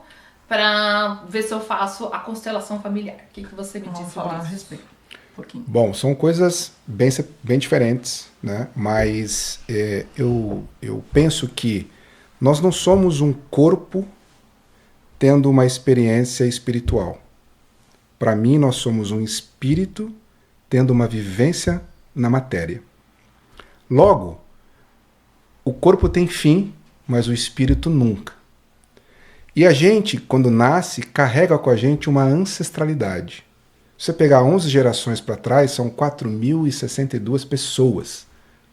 para ver se eu faço a constelação familiar. O que você me diz Vamos sobre falar a isso? respeito. pouquinho. Bom, são coisas bem diferentes, né? Mas eu penso que nós não somos um corpo tendo uma experiência espiritual. Para mim, nós somos um espírito tendo uma vivência na matéria. Logo, o corpo tem fim, mas o espírito nunca. E a gente, quando nasce, carrega com a gente uma ancestralidade. Se você pegar 11 gerações para trás, são 4.062 pessoas.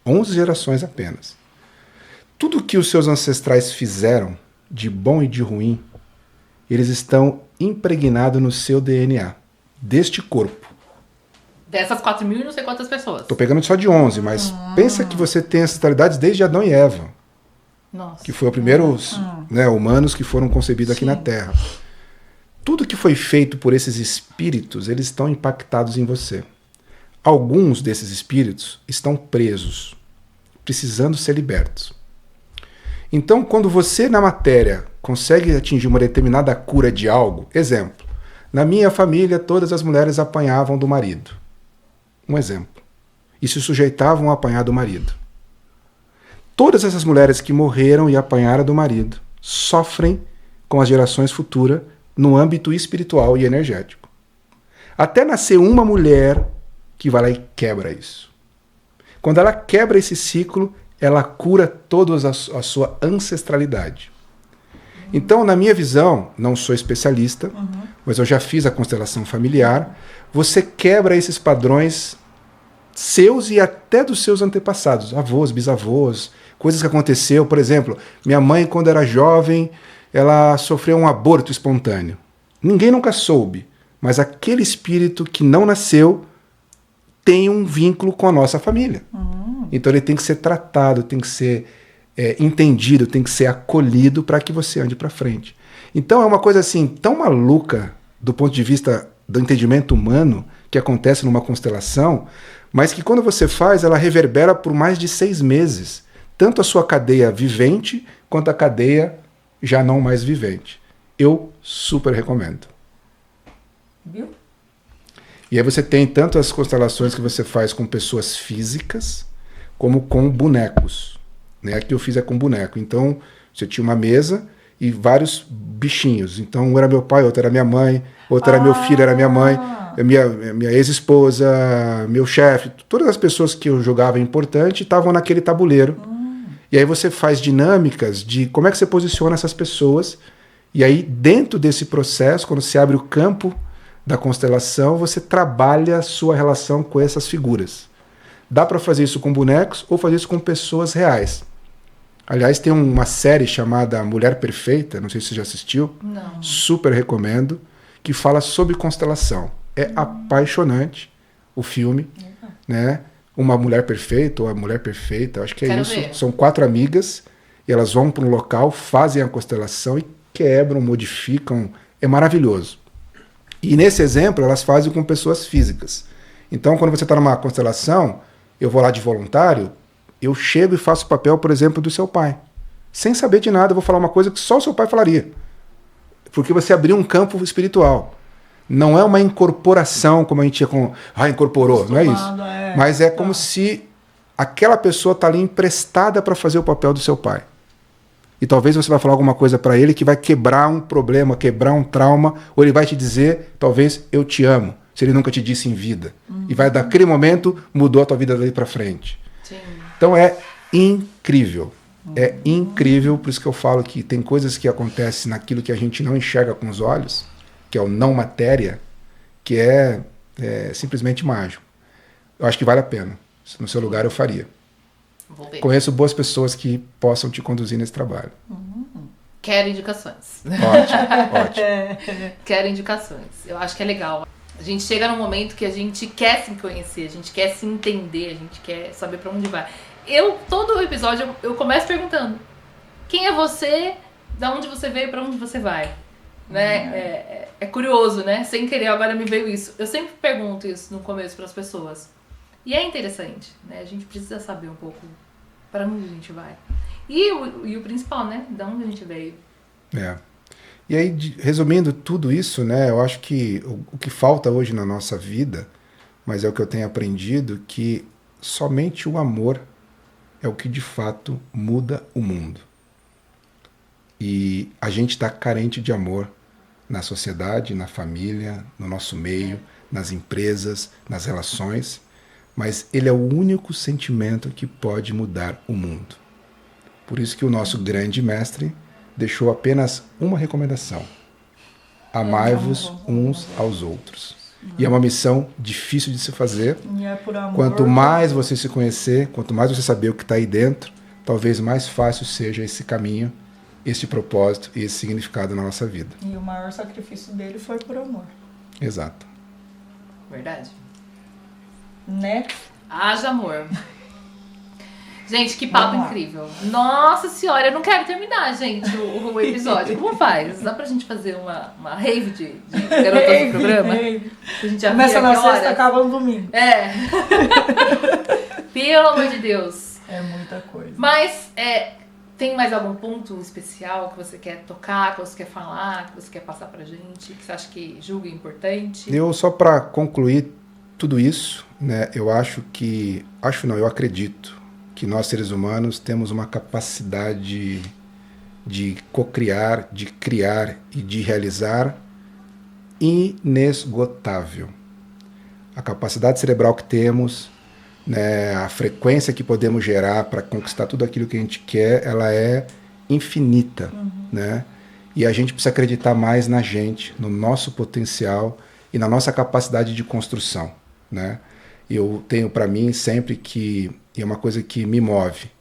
11 gerações apenas. Tudo que os seus ancestrais fizeram, de bom e de ruim, eles estão impregnados no seu DNA, deste corpo. Dessas 4.000 e não sei quantas pessoas. Estou pegando só de 11, mas pensa que você tem ancestralidades desde Adão e Eva, Nossa. que foram os primeiros humanos que foram concebidos aqui na Terra. Tudo que foi feito por esses espíritos, eles estão impactados em você. Alguns desses espíritos estão presos, precisando ser libertos. Então, quando você, na matéria, consegue atingir uma determinada cura de algo, exemplo, na minha família, todas as mulheres apanhavam do marido. Um exemplo. E se sujeitavam a apanhar do marido. Todas essas mulheres que morreram e apanharam do marido sofrem com as gerações futuras no âmbito espiritual e energético. Até nascer uma mulher que vai lá e quebra isso. Quando ela quebra esse ciclo, ela cura toda a sua ancestralidade. Então, na minha visão, não sou especialista, mas eu já fiz a constelação familiar, você quebra esses padrões seus e até dos seus antepassados, avós, bisavós, coisas que aconteceu. Por exemplo, minha mãe, quando era jovem, ela sofreu um aborto espontâneo. Ninguém nunca soube, mas aquele espírito que não nasceu tem um vínculo com a nossa família. Então ele tem que ser tratado, tem que ser entendido, tem que ser acolhido para que você ande para frente. Então é uma coisa assim tão maluca do ponto de vista do entendimento humano que acontece numa constelação, mas que quando você faz, ela reverbera por mais de 6 meses. Tanto a sua cadeia vivente, quanto a cadeia já não mais vivente. Eu super recomendo. Viu? E aí você tem tanto as constelações que você faz com pessoas físicas, como com bonecos. Né? Aqui eu fiz com boneco. Então, você tinha uma mesa e vários bichinhos. Então, um era meu pai, outro era minha mãe, outro era meu filho, era minha mãe, minha ex-esposa, meu chefe. Todas as pessoas que eu julgava importante estavam naquele tabuleiro. E aí você faz dinâmicas de como é que você posiciona essas pessoas. E aí, dentro desse processo, quando você abre o campo da constelação, você trabalha a sua relação com essas figuras. Dá para fazer isso com bonecos ou fazer isso com pessoas reais. Aliás, tem uma série chamada Mulher Perfeita, não sei se você já assistiu. Não. Super recomendo, que fala sobre constelação. É apaixonante o filme, né? Uma Mulher Perfeita ou a Mulher Perfeita, acho que é Quero isso. ver. São 4 amigas e elas vão para um local, fazem a constelação e quebram, modificam. É maravilhoso. E nesse exemplo, elas fazem com pessoas físicas. Então, quando você está numa constelação, eu vou lá de voluntário, eu chego e faço o papel, por exemplo, do seu pai. Sem saber de nada, eu vou falar uma coisa que só o seu pai falaria. Porque você abriu um campo espiritual. Não é uma incorporação, como a gente tinha com... incorporou, não é isso. Mas é como se aquela pessoa está ali emprestada para fazer o papel do seu pai. E talvez você vai falar alguma coisa para ele que vai quebrar um problema, quebrar um trauma, ou ele vai te dizer, talvez, eu te amo, se ele nunca te disse em vida. E vai, daquele momento, mudou a tua vida dali para frente. Sim. Então é incrível. É incrível, por isso que eu falo que tem coisas que acontecem naquilo que a gente não enxerga com os olhos, que é o não matéria, que é simplesmente mágico. Eu acho que vale a pena. Se no seu lugar eu faria. Vou ver. Conheço boas pessoas que possam te conduzir nesse trabalho. Quero indicações. Ótimo. Quero indicações. Eu acho que é legal. A gente chega num momento que a gente quer se conhecer, a gente quer se entender, a gente quer saber pra onde vai. Todo episódio, eu começo perguntando: quem é você? Da onde você veio? Pra onde você vai? Né? É curioso, né? Sem querer, agora me veio isso. Eu sempre pergunto isso no começo pras pessoas. E é interessante, né? A gente precisa saber um pouco pra onde a gente vai. E o principal, né? Da onde a gente veio. E aí, resumindo tudo isso, né? Eu acho que o que falta hoje na nossa vida, mas é o que eu tenho aprendido, que somente o amor é o que de fato muda o mundo. E a gente está carente de amor na sociedade, na família, no nosso meio, nas empresas, nas relações, mas ele é o único sentimento que pode mudar o mundo. Por isso que o nosso grande mestre deixou apenas uma recomendação: amai-vos uns aos outros. E é uma missão difícil de se fazer. E é por amor. Quanto mais você se conhecer, quanto mais você saber o que está aí dentro, talvez mais fácil seja esse caminho, esse propósito e esse significado na nossa vida. E o maior sacrifício dele foi por amor. Exato. Verdade. Né? Haja amor. Gente, que papo Vamos lá. incrível. Nossa senhora, eu não quero terminar, gente, o episódio. Como faz? Dá pra gente fazer uma rave de garotas do programa? Rave. A gente já Começa via na que sexta, horas? acaba no domingo. É. Pelo amor de Deus. É muita coisa. Mas, tem mais algum ponto especial que você quer tocar, que você quer falar, que você quer passar pra gente, que você acha que julga importante? Eu, só para concluir tudo isso, né, eu acredito que nós, seres humanos, temos uma capacidade de cocriar, de criar e de realizar inesgotável. A capacidade cerebral que temos, né, a frequência que podemos gerar para conquistar tudo aquilo que a gente quer, ela é infinita, né? E a gente precisa acreditar mais na gente, no nosso potencial e na nossa capacidade de construção, né? Eu tenho para mim sempre que, e é uma coisa que me move,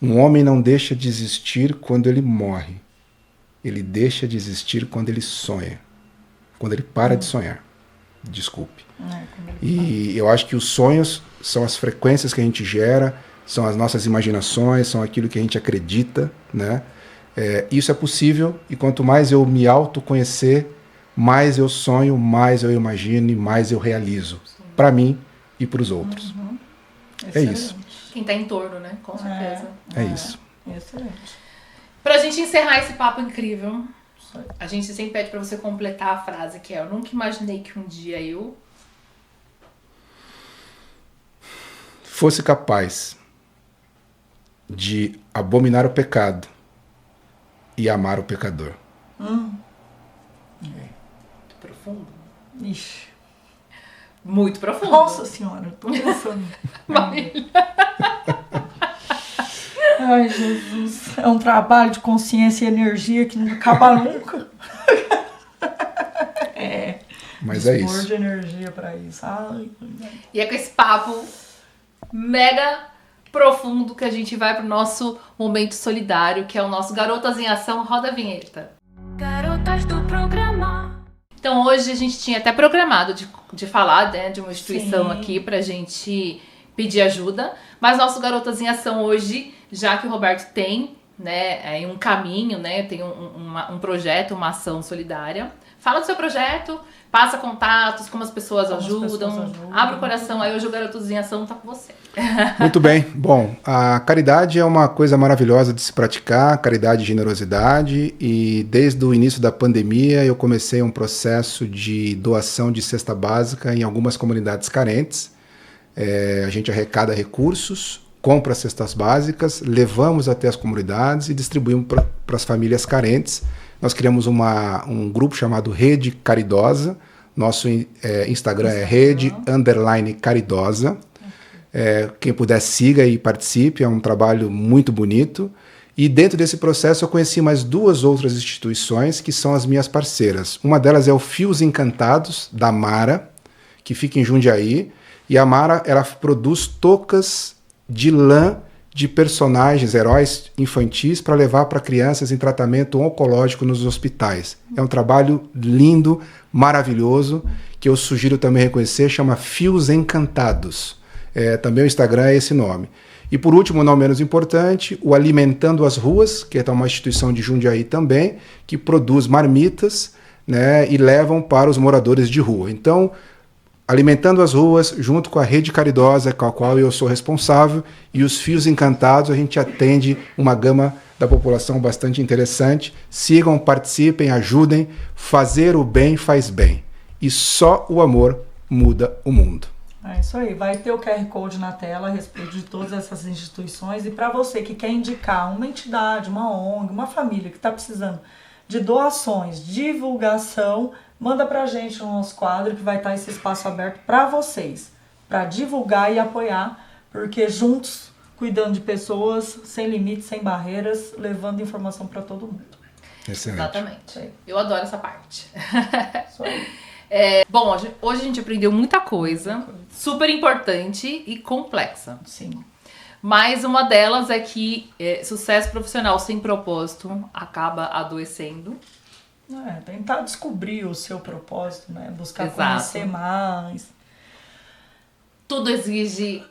um homem não deixa de existir quando ele morre. Ele deixa de existir quando ele sonha. Quando ele para de sonhar. Desculpe. E eu acho que os sonhos são as frequências que a gente gera, são as nossas imaginações, são aquilo que a gente acredita, né? Isso é possível, e quanto mais eu me autoconhecer, mais eu sonho, mais eu imagino e mais eu realizo. Para mim e para os outros. É isso. Quem tá em torno, né? Com certeza. É isso. Excelente. Pra gente encerrar esse papo incrível, Isso aí. a gente sempre pede pra você completar a frase, que é: eu nunca imaginei que um dia eu... Fosse capaz de abominar o pecado e amar o pecador. Muito profundo. Ixi. Muito profundo. Nossa senhora, eu tô pensando. Ai, Jesus. É um trabalho de consciência e energia que não acaba nunca. Mas é Dispor isso. de energia pra isso. Ai, E é com esse papo mega profundo que a gente vai pro nosso momento solidário, que é o nosso Garotas em Ação. Roda a vinheta. Garotas do programa. Então hoje a gente tinha até programado de falar, né, de uma instituição Sim. aqui pra gente pedir ajuda, mas nosso Garotas em Ação hoje, já que o Roberto tem, né, um caminho, né, tem um projeto, uma ação solidária. Fala do seu projeto, passa contatos, como as pessoas ajudam, abre o coração, aí hoje o Garotos em Ação tá com você. Muito bem. Bom, a caridade é uma coisa maravilhosa de se praticar, caridade e generosidade, e desde o início da pandemia eu comecei um processo de doação de cesta básica em algumas comunidades carentes. A gente arrecada recursos, compra cestas básicas, levamos até as comunidades e distribuímos para as famílias carentes. Nós criamos um grupo chamado Rede Caridosa. Nosso Instagram é Rede_Caridosa. Quem puder, siga e participe, é um trabalho muito bonito. E dentro desse processo eu conheci mais duas outras instituições que são as minhas parceiras. Uma delas é o Fios Encantados, da Mara, que fica em Jundiaí. E a Mara, ela produz toucas de lã de personagens, heróis infantis, para levar para crianças em tratamento oncológico nos hospitais. É um trabalho lindo, maravilhoso, que eu sugiro também reconhecer, chama Fios Encantados. Também o Instagram é esse nome. E por último, não menos importante, o Alimentando as Ruas, que é uma instituição de Jundiaí também, que produz marmitas, né, e levam para os moradores de rua. Então, Alimentando as Ruas, junto com a Rede Caridosa, com a qual eu sou responsável, e os Fios Encantados, a gente atende uma gama da população bastante interessante. Sigam, participem, ajudem. Fazer o bem faz bem. E só o amor muda o mundo. É isso aí, vai ter o QR Code na tela a respeito de todas essas instituições. E para você que quer indicar uma entidade, uma ONG, uma família que está precisando de doações, divulgação, manda pra gente no nosso quadro que vai estar esse espaço aberto para vocês, para divulgar e apoiar, porque juntos, cuidando de pessoas, sem limites, sem barreiras, levando informação para todo mundo. Excelente. Exatamente. Eu adoro essa parte. Isso aí. Bom, hoje a gente aprendeu muita coisa, super importante e complexa. Sim. Mas uma delas é que sucesso profissional sem propósito acaba adoecendo. Tentar descobrir o seu propósito, né? Buscar Exato. conhecer mais. Tudo exige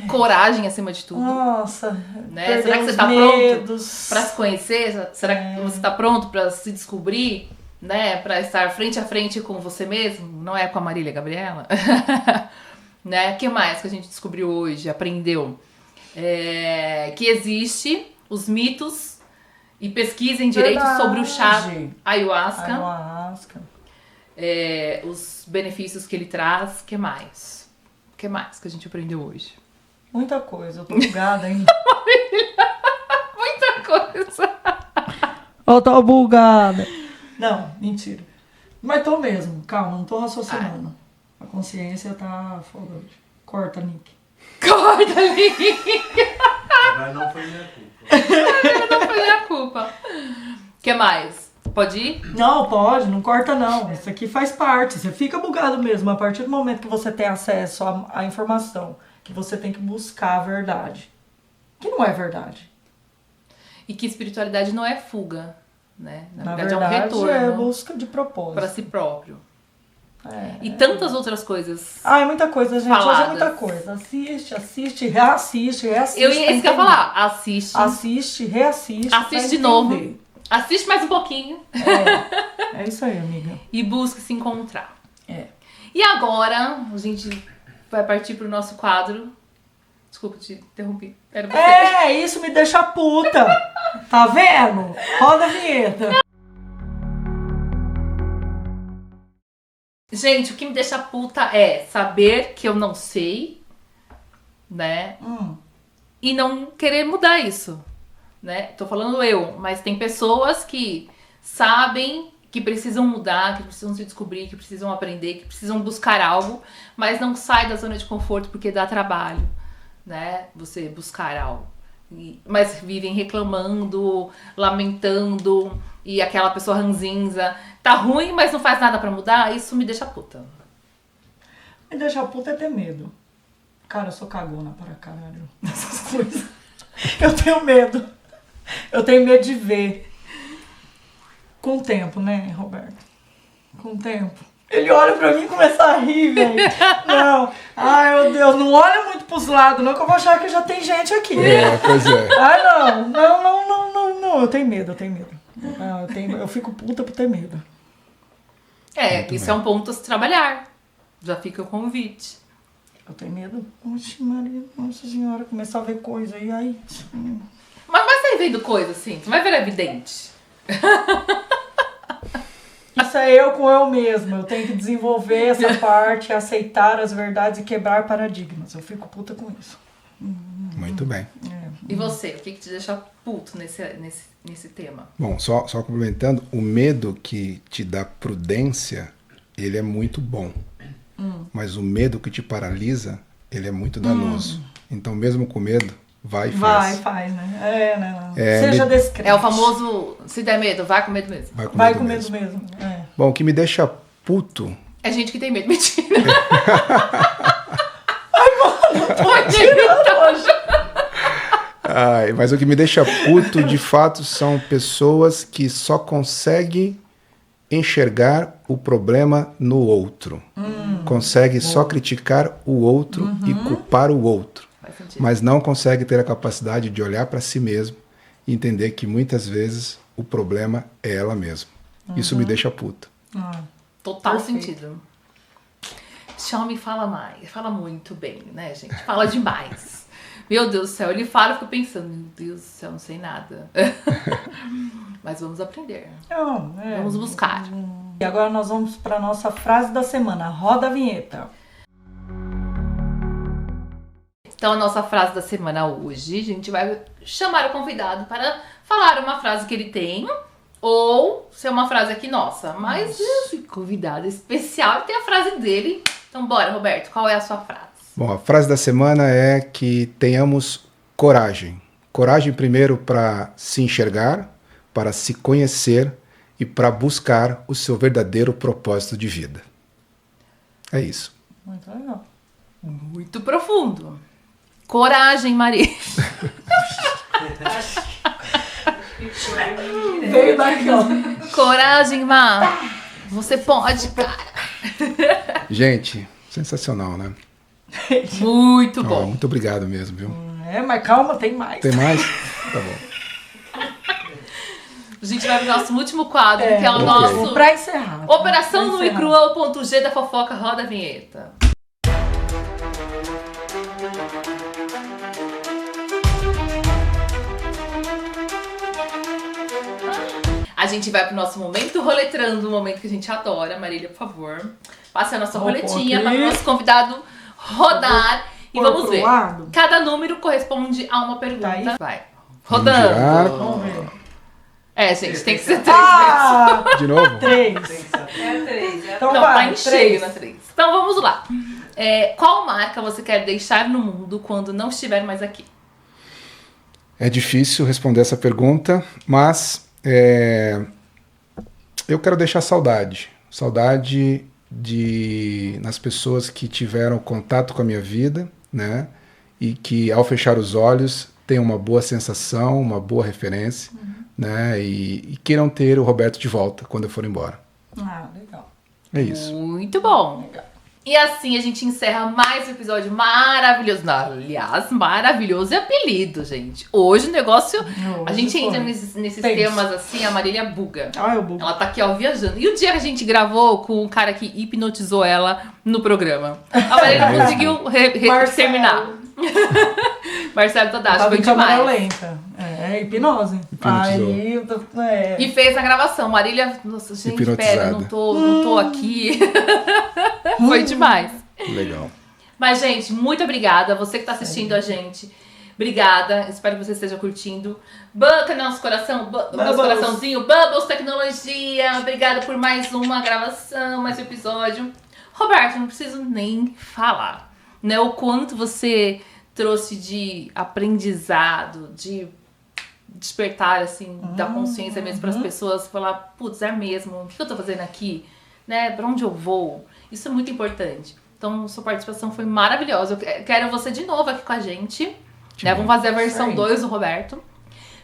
coragem acima de tudo. Nossa, Né? perder Será que você os tá medos. pronto para se conhecer? Será que você tá pronto para se descobrir? Né? Para estar frente a frente com você mesmo? Não é com a Marília Gabriela? Né? O que mais que a gente descobriu hoje, aprendeu? Que existe os mitos e pesquisem direito Verdade. sobre o chá ayahuasca. Ayahuasca. Os benefícios que ele traz. O que mais? O que mais que a gente aprendeu hoje? Muita coisa, eu tô bugada ainda. Muita coisa. Eu tô bugada. Não, mentira. Mas tô mesmo, calma, não tô raciocinando. A consciência tá foda hoje. Corta, Nick. Corta ali. Agora não foi minha culpa. Não foi minha culpa. O que mais? Pode ir? Não, pode, não corta não. Isso aqui faz parte. Você fica bugado mesmo. A partir do momento que você tem acesso à informação, que você tem que buscar a verdade. Que não é verdade. E que espiritualidade não é fuga, né? Na verdade, verdade, é um retorno busca de propósito. para si próprio. É. E tantas outras coisas. É muita coisa, gente. Hoje é Faladas. muita coisa. Assiste, reassiste. Isso que eu ia entender. falar. Assiste. Assiste, reassiste. Assiste pra de novo. entender. Assiste mais um pouquinho. É isso aí, amiga. E busque se encontrar. É. E agora, a gente vai partir pro nosso quadro. Desculpa, te interrompi. Era você. Isso me deixa puta. Tá vendo? Roda a vinheta. Gente, o que me deixa puta é saber que eu não sei, né? E não querer mudar isso, né? Tô falando eu, mas tem pessoas que sabem que precisam mudar, que precisam se descobrir, que precisam aprender, que precisam buscar algo, mas não sai da zona de conforto porque dá trabalho, né? Você buscar algo. Mas vivem reclamando, lamentando, e aquela pessoa ranzinza tá ruim, mas não faz nada pra mudar, isso me deixa puta. Me deixa puta é ter medo. Cara, eu sou cagona para caralho nessas coisas. Eu tenho medo. Eu tenho medo de ver. Com o tempo, né, Roberto? Com o tempo. Ele olha pra mim e começa a rir, velho. Não. Ai, meu Deus, não olha muito pros lados, não, que eu vou achar que já tem gente aqui. Pois é. Ai, não. Eu tenho medo. Não, eu fico puta por ter medo. Isso é um ponto a se trabalhar. Já fica o convite. Eu tenho medo. Oxe, Maria, nossa senhora, começar a ver coisa aí, ai. Mas vai sair vendo coisa assim, você vai ver evidente. Isso é eu com eu mesma. Eu tenho que desenvolver essa parte, aceitar as verdades e quebrar paradigmas. Eu fico puta com isso. Muito bem. E você, o que te deixa puto nesse tema? Bom, só complementando, o medo que te dá prudência, ele é muito bom. Mas o medo que te paralisa, ele é muito danoso. Então, mesmo com medo, vai e faz. Faz, né? Né? Seja descrente. É o famoso, se der medo, vai com medo mesmo. Vai com medo mesmo. Bom, o que me deixa puto... É gente que tem medo, mentira. Mas o que me deixa puto, de fato, são pessoas que só conseguem enxergar o problema no outro. Conseguem só criticar o outro e culpar o outro. Faz sentido. Mas não conseguem ter a capacidade de olhar para si mesmo e entender que muitas vezes o problema é ela mesma. Isso me deixa puto. Total Perfeito. sentido. Xiaomi fala mais, fala muito bem, né, gente? Fala demais. Meu Deus do céu, ele fala e eu fico pensando, meu Deus do céu, não sei nada. Mas vamos aprender. Vamos buscar. E agora nós vamos para nossa frase da semana. Roda a vinheta. Então, a nossa frase da semana hoje, a gente vai chamar o convidado para falar uma frase que ele tem, ou ser uma frase aqui nossa. Mas esse convidado especial tem a frase dele. Então, bora, Roberto, qual é a sua frase? Bom, a frase da semana é que tenhamos coragem. Coragem primeiro para se enxergar, para se conhecer e para buscar o seu verdadeiro propósito de vida. É isso. Muito legal. Muito profundo. Coragem, Maria. Veio daqui, ó. Coragem, Má. Você pode, cara. Gente, sensacional, né? Muito Ó, bom. muito obrigado mesmo, viu? Mas calma, tem mais. Tem mais? Tá bom. A gente vai pro nosso último quadro, que é o ok. nosso Pra encerrar. Operação Pra no e encerrar. crua, o ponto G da fofoca, roda a vinheta. A gente vai pro nosso momento roletrando, um momento que a gente adora. Marília, por favor, passe a nossa Vou pôr roletinha aqui. para o nosso convidado rodar. E pôr vamos pro ver. lado. Cada número corresponde a uma pergunta. Tá aí? Vai. Vamos girar. Rodando. Vamos ver. É, gente, tem que ser 3 vezes. De novo? 3. É 3. Então Não, vai, tá em cheio três. na 3. Então vamos lá. Qual marca você quer deixar no mundo quando não estiver mais aqui? É difícil responder essa pergunta, mas eu quero deixar saudade. Saudade nas pessoas que tiveram contato com a minha vida, né? E que ao fechar os olhos tenham uma boa sensação, uma boa referência, né? E queiram ter o Roberto de volta quando eu for embora. Ah, legal. É isso. Muito bom. Legal. E assim a gente encerra mais um episódio maravilhoso. Não, aliás, maravilhoso é apelido, gente. Hoje o negócio... a gente Hoje entra foi. nesses Tenso. temas assim, a Marília buga. Ah, eu bugo. Ela tá aqui, ó, viajando. E o dia que a gente gravou com o cara que hipnotizou ela no programa? A Marília não conseguiu Marcelo. terminar. Marcelo Tadashi, Tava foi em câmera demais. lenta. É hipnose. Hipnotizou. Aí, eu tô- é. E fez a gravação. Marília, nossa, gente, Hipnotizada. pera, não tô aqui. Foi demais. Legal. Mas, gente, muito obrigada. Você que tá assistindo a gente. Obrigada. Espero que você esteja curtindo. Banca nosso coração, nosso Bubbles. coraçãozinho. Bubbles Tecnologia. Obrigada por mais uma gravação, mais um episódio. Roberto, não preciso nem falar, né? O quanto você trouxe de aprendizado, de despertar, assim, da consciência mesmo para as pessoas. Falar, putz, é mesmo. O que eu tô fazendo aqui? Né? Pra onde eu vou? Isso é muito importante. Então, sua participação foi maravilhosa. Eu quero você de novo aqui com a gente. Né? Vamos fazer a versão Isso aí. 2 do Roberto.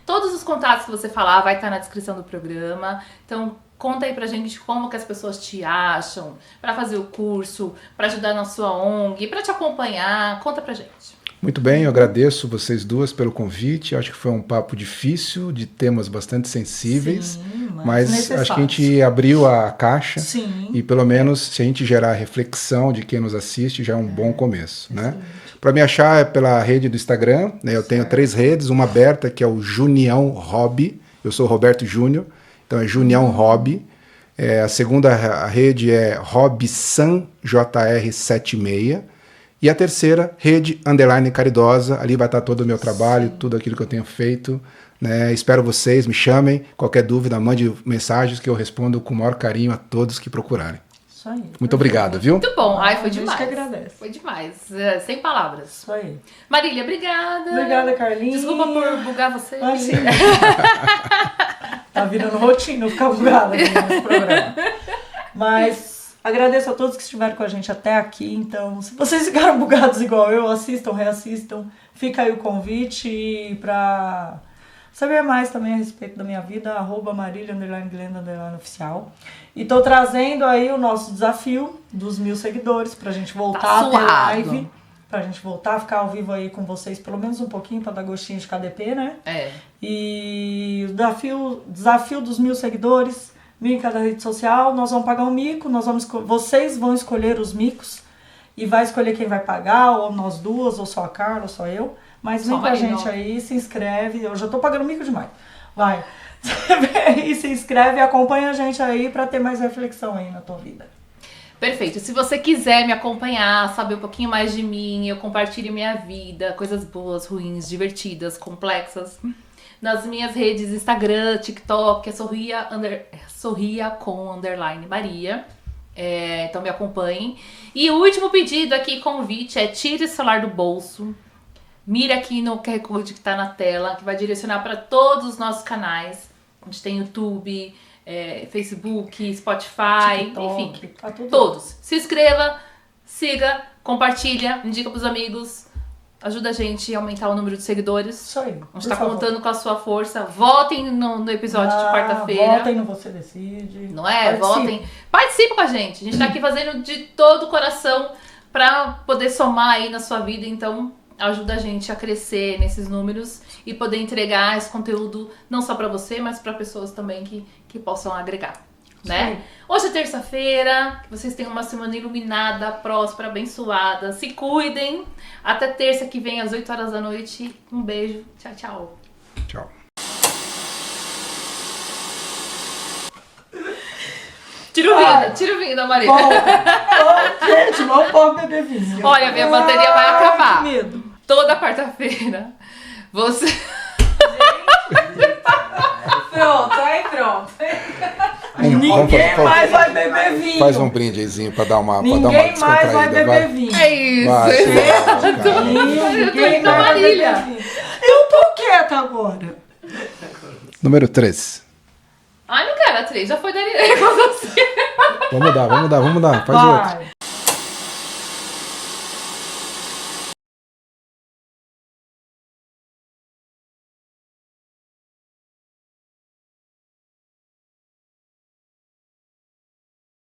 Todos os contatos que você falar vai estar na descrição do programa. Então, conta aí pra gente como que as pessoas te acham, pra fazer o curso, pra ajudar na sua ONG, pra te acompanhar. Conta pra gente. Muito bem, eu agradeço vocês duas pelo convite. Acho que foi um papo difícil, de temas bastante sensíveis, Sim, mas necessários. acho que a gente abriu a caixa Sim. e pelo menos se a gente gerar reflexão de quem nos assiste, já é um bom começo, né? Para me achar é pela rede do Instagram, né? Eu tenho 3 redes, uma aberta que é o Junião Hobby, eu sou o Roberto Júnior, então é Junião Hobby. A segunda rede é Robsan JR76. E a terceira, Rede Underline Caridosa. Ali vai estar todo o meu trabalho, tudo aquilo que eu tenho feito. Né? Espero vocês, me chamem. Qualquer dúvida, mande mensagens que eu respondo com o maior carinho a todos que procurarem. Isso aí. Muito obrigado, viu? Muito bom. Ai, foi A gente demais. que agradece. Foi demais. Sem palavras. Isso aí. Marília, obrigada. Obrigada, Carlinhos. Desculpa por bugar você. Assim. Tá virando rotina eu ficar bugada aqui nesse programa. Mas agradeço a todos que estiveram com a gente até aqui. Então, se vocês ficaram bugados igual eu, assistam, reassistam. Fica aí o convite para saber mais também a respeito da minha vida, @Marília_Glenda_oficial. E tô trazendo aí o nosso desafio dos 1000 seguidores pra gente voltar Tá a ter suado. live. Pra gente voltar a ficar ao vivo aí com vocês pelo menos um pouquinho pra dar gostinho de KDP, né? É. E o desafio dos 1000 seguidores, 1000 em cada rede social, nós vamos pagar um mico, vocês vão escolher os micos e vai escolher quem vai pagar, ou nós duas, ou só a Carla, ou só eu. Mas vem Só com a Marília. gente aí, se inscreve, eu já tô pagando mico demais. Vai, vem aí, se inscreve e acompanha a gente aí pra ter mais reflexão aí na tua vida. Perfeito. Se você quiser me acompanhar, saber um pouquinho mais de mim, eu compartilho minha vida, coisas boas, ruins, divertidas, complexas, nas minhas redes Instagram, TikTok, é sorria com underline Maria. Então me acompanhem. E o último pedido aqui, convite, é tire o celular do bolso. Mira aqui no QR Code que tá na tela, que vai direcionar para todos os nossos canais. A gente tem YouTube, Facebook, Spotify, TikTok, enfim, tá tudo. todos. Se inscreva, siga, compartilha, indica pros amigos, ajuda a gente a aumentar o número de seguidores. Isso aí. A gente tá contando com a sua força. Votem no episódio de quarta-feira. Votem no Você Decide. Não é? Participe. Votem. Participe com a gente. A gente tá aqui fazendo de todo o coração pra poder somar aí na sua vida. Então, ajuda a gente a crescer nesses números e poder entregar esse conteúdo não só pra você, mas pra pessoas também que possam agregar, né? Sim. Hoje é terça-feira, que vocês tenham uma semana iluminada, próspera, abençoada. Se cuidem. Até terça que vem às 8 horas da noite. Um beijo. Tchau, tchau. Tchau. Tira o vinho da Maria. Bom, gente, não pode beber vinho. Olha, minha bateria vai acabar. Que medo. Toda quarta-feira, você... Pronto, aí pronto. Ninguém mais vai beber vinho. Faz um brindezinho pra dar uma Ninguém mais vai beber vinho. É isso. Vai, Eu tô Ninguém indo na mais vai Marília. beber vinho. Eu tô quieta agora. Número 3. Ai, não quero a 3, já foi da com você. Vamos mudar. Faz outro. Vai.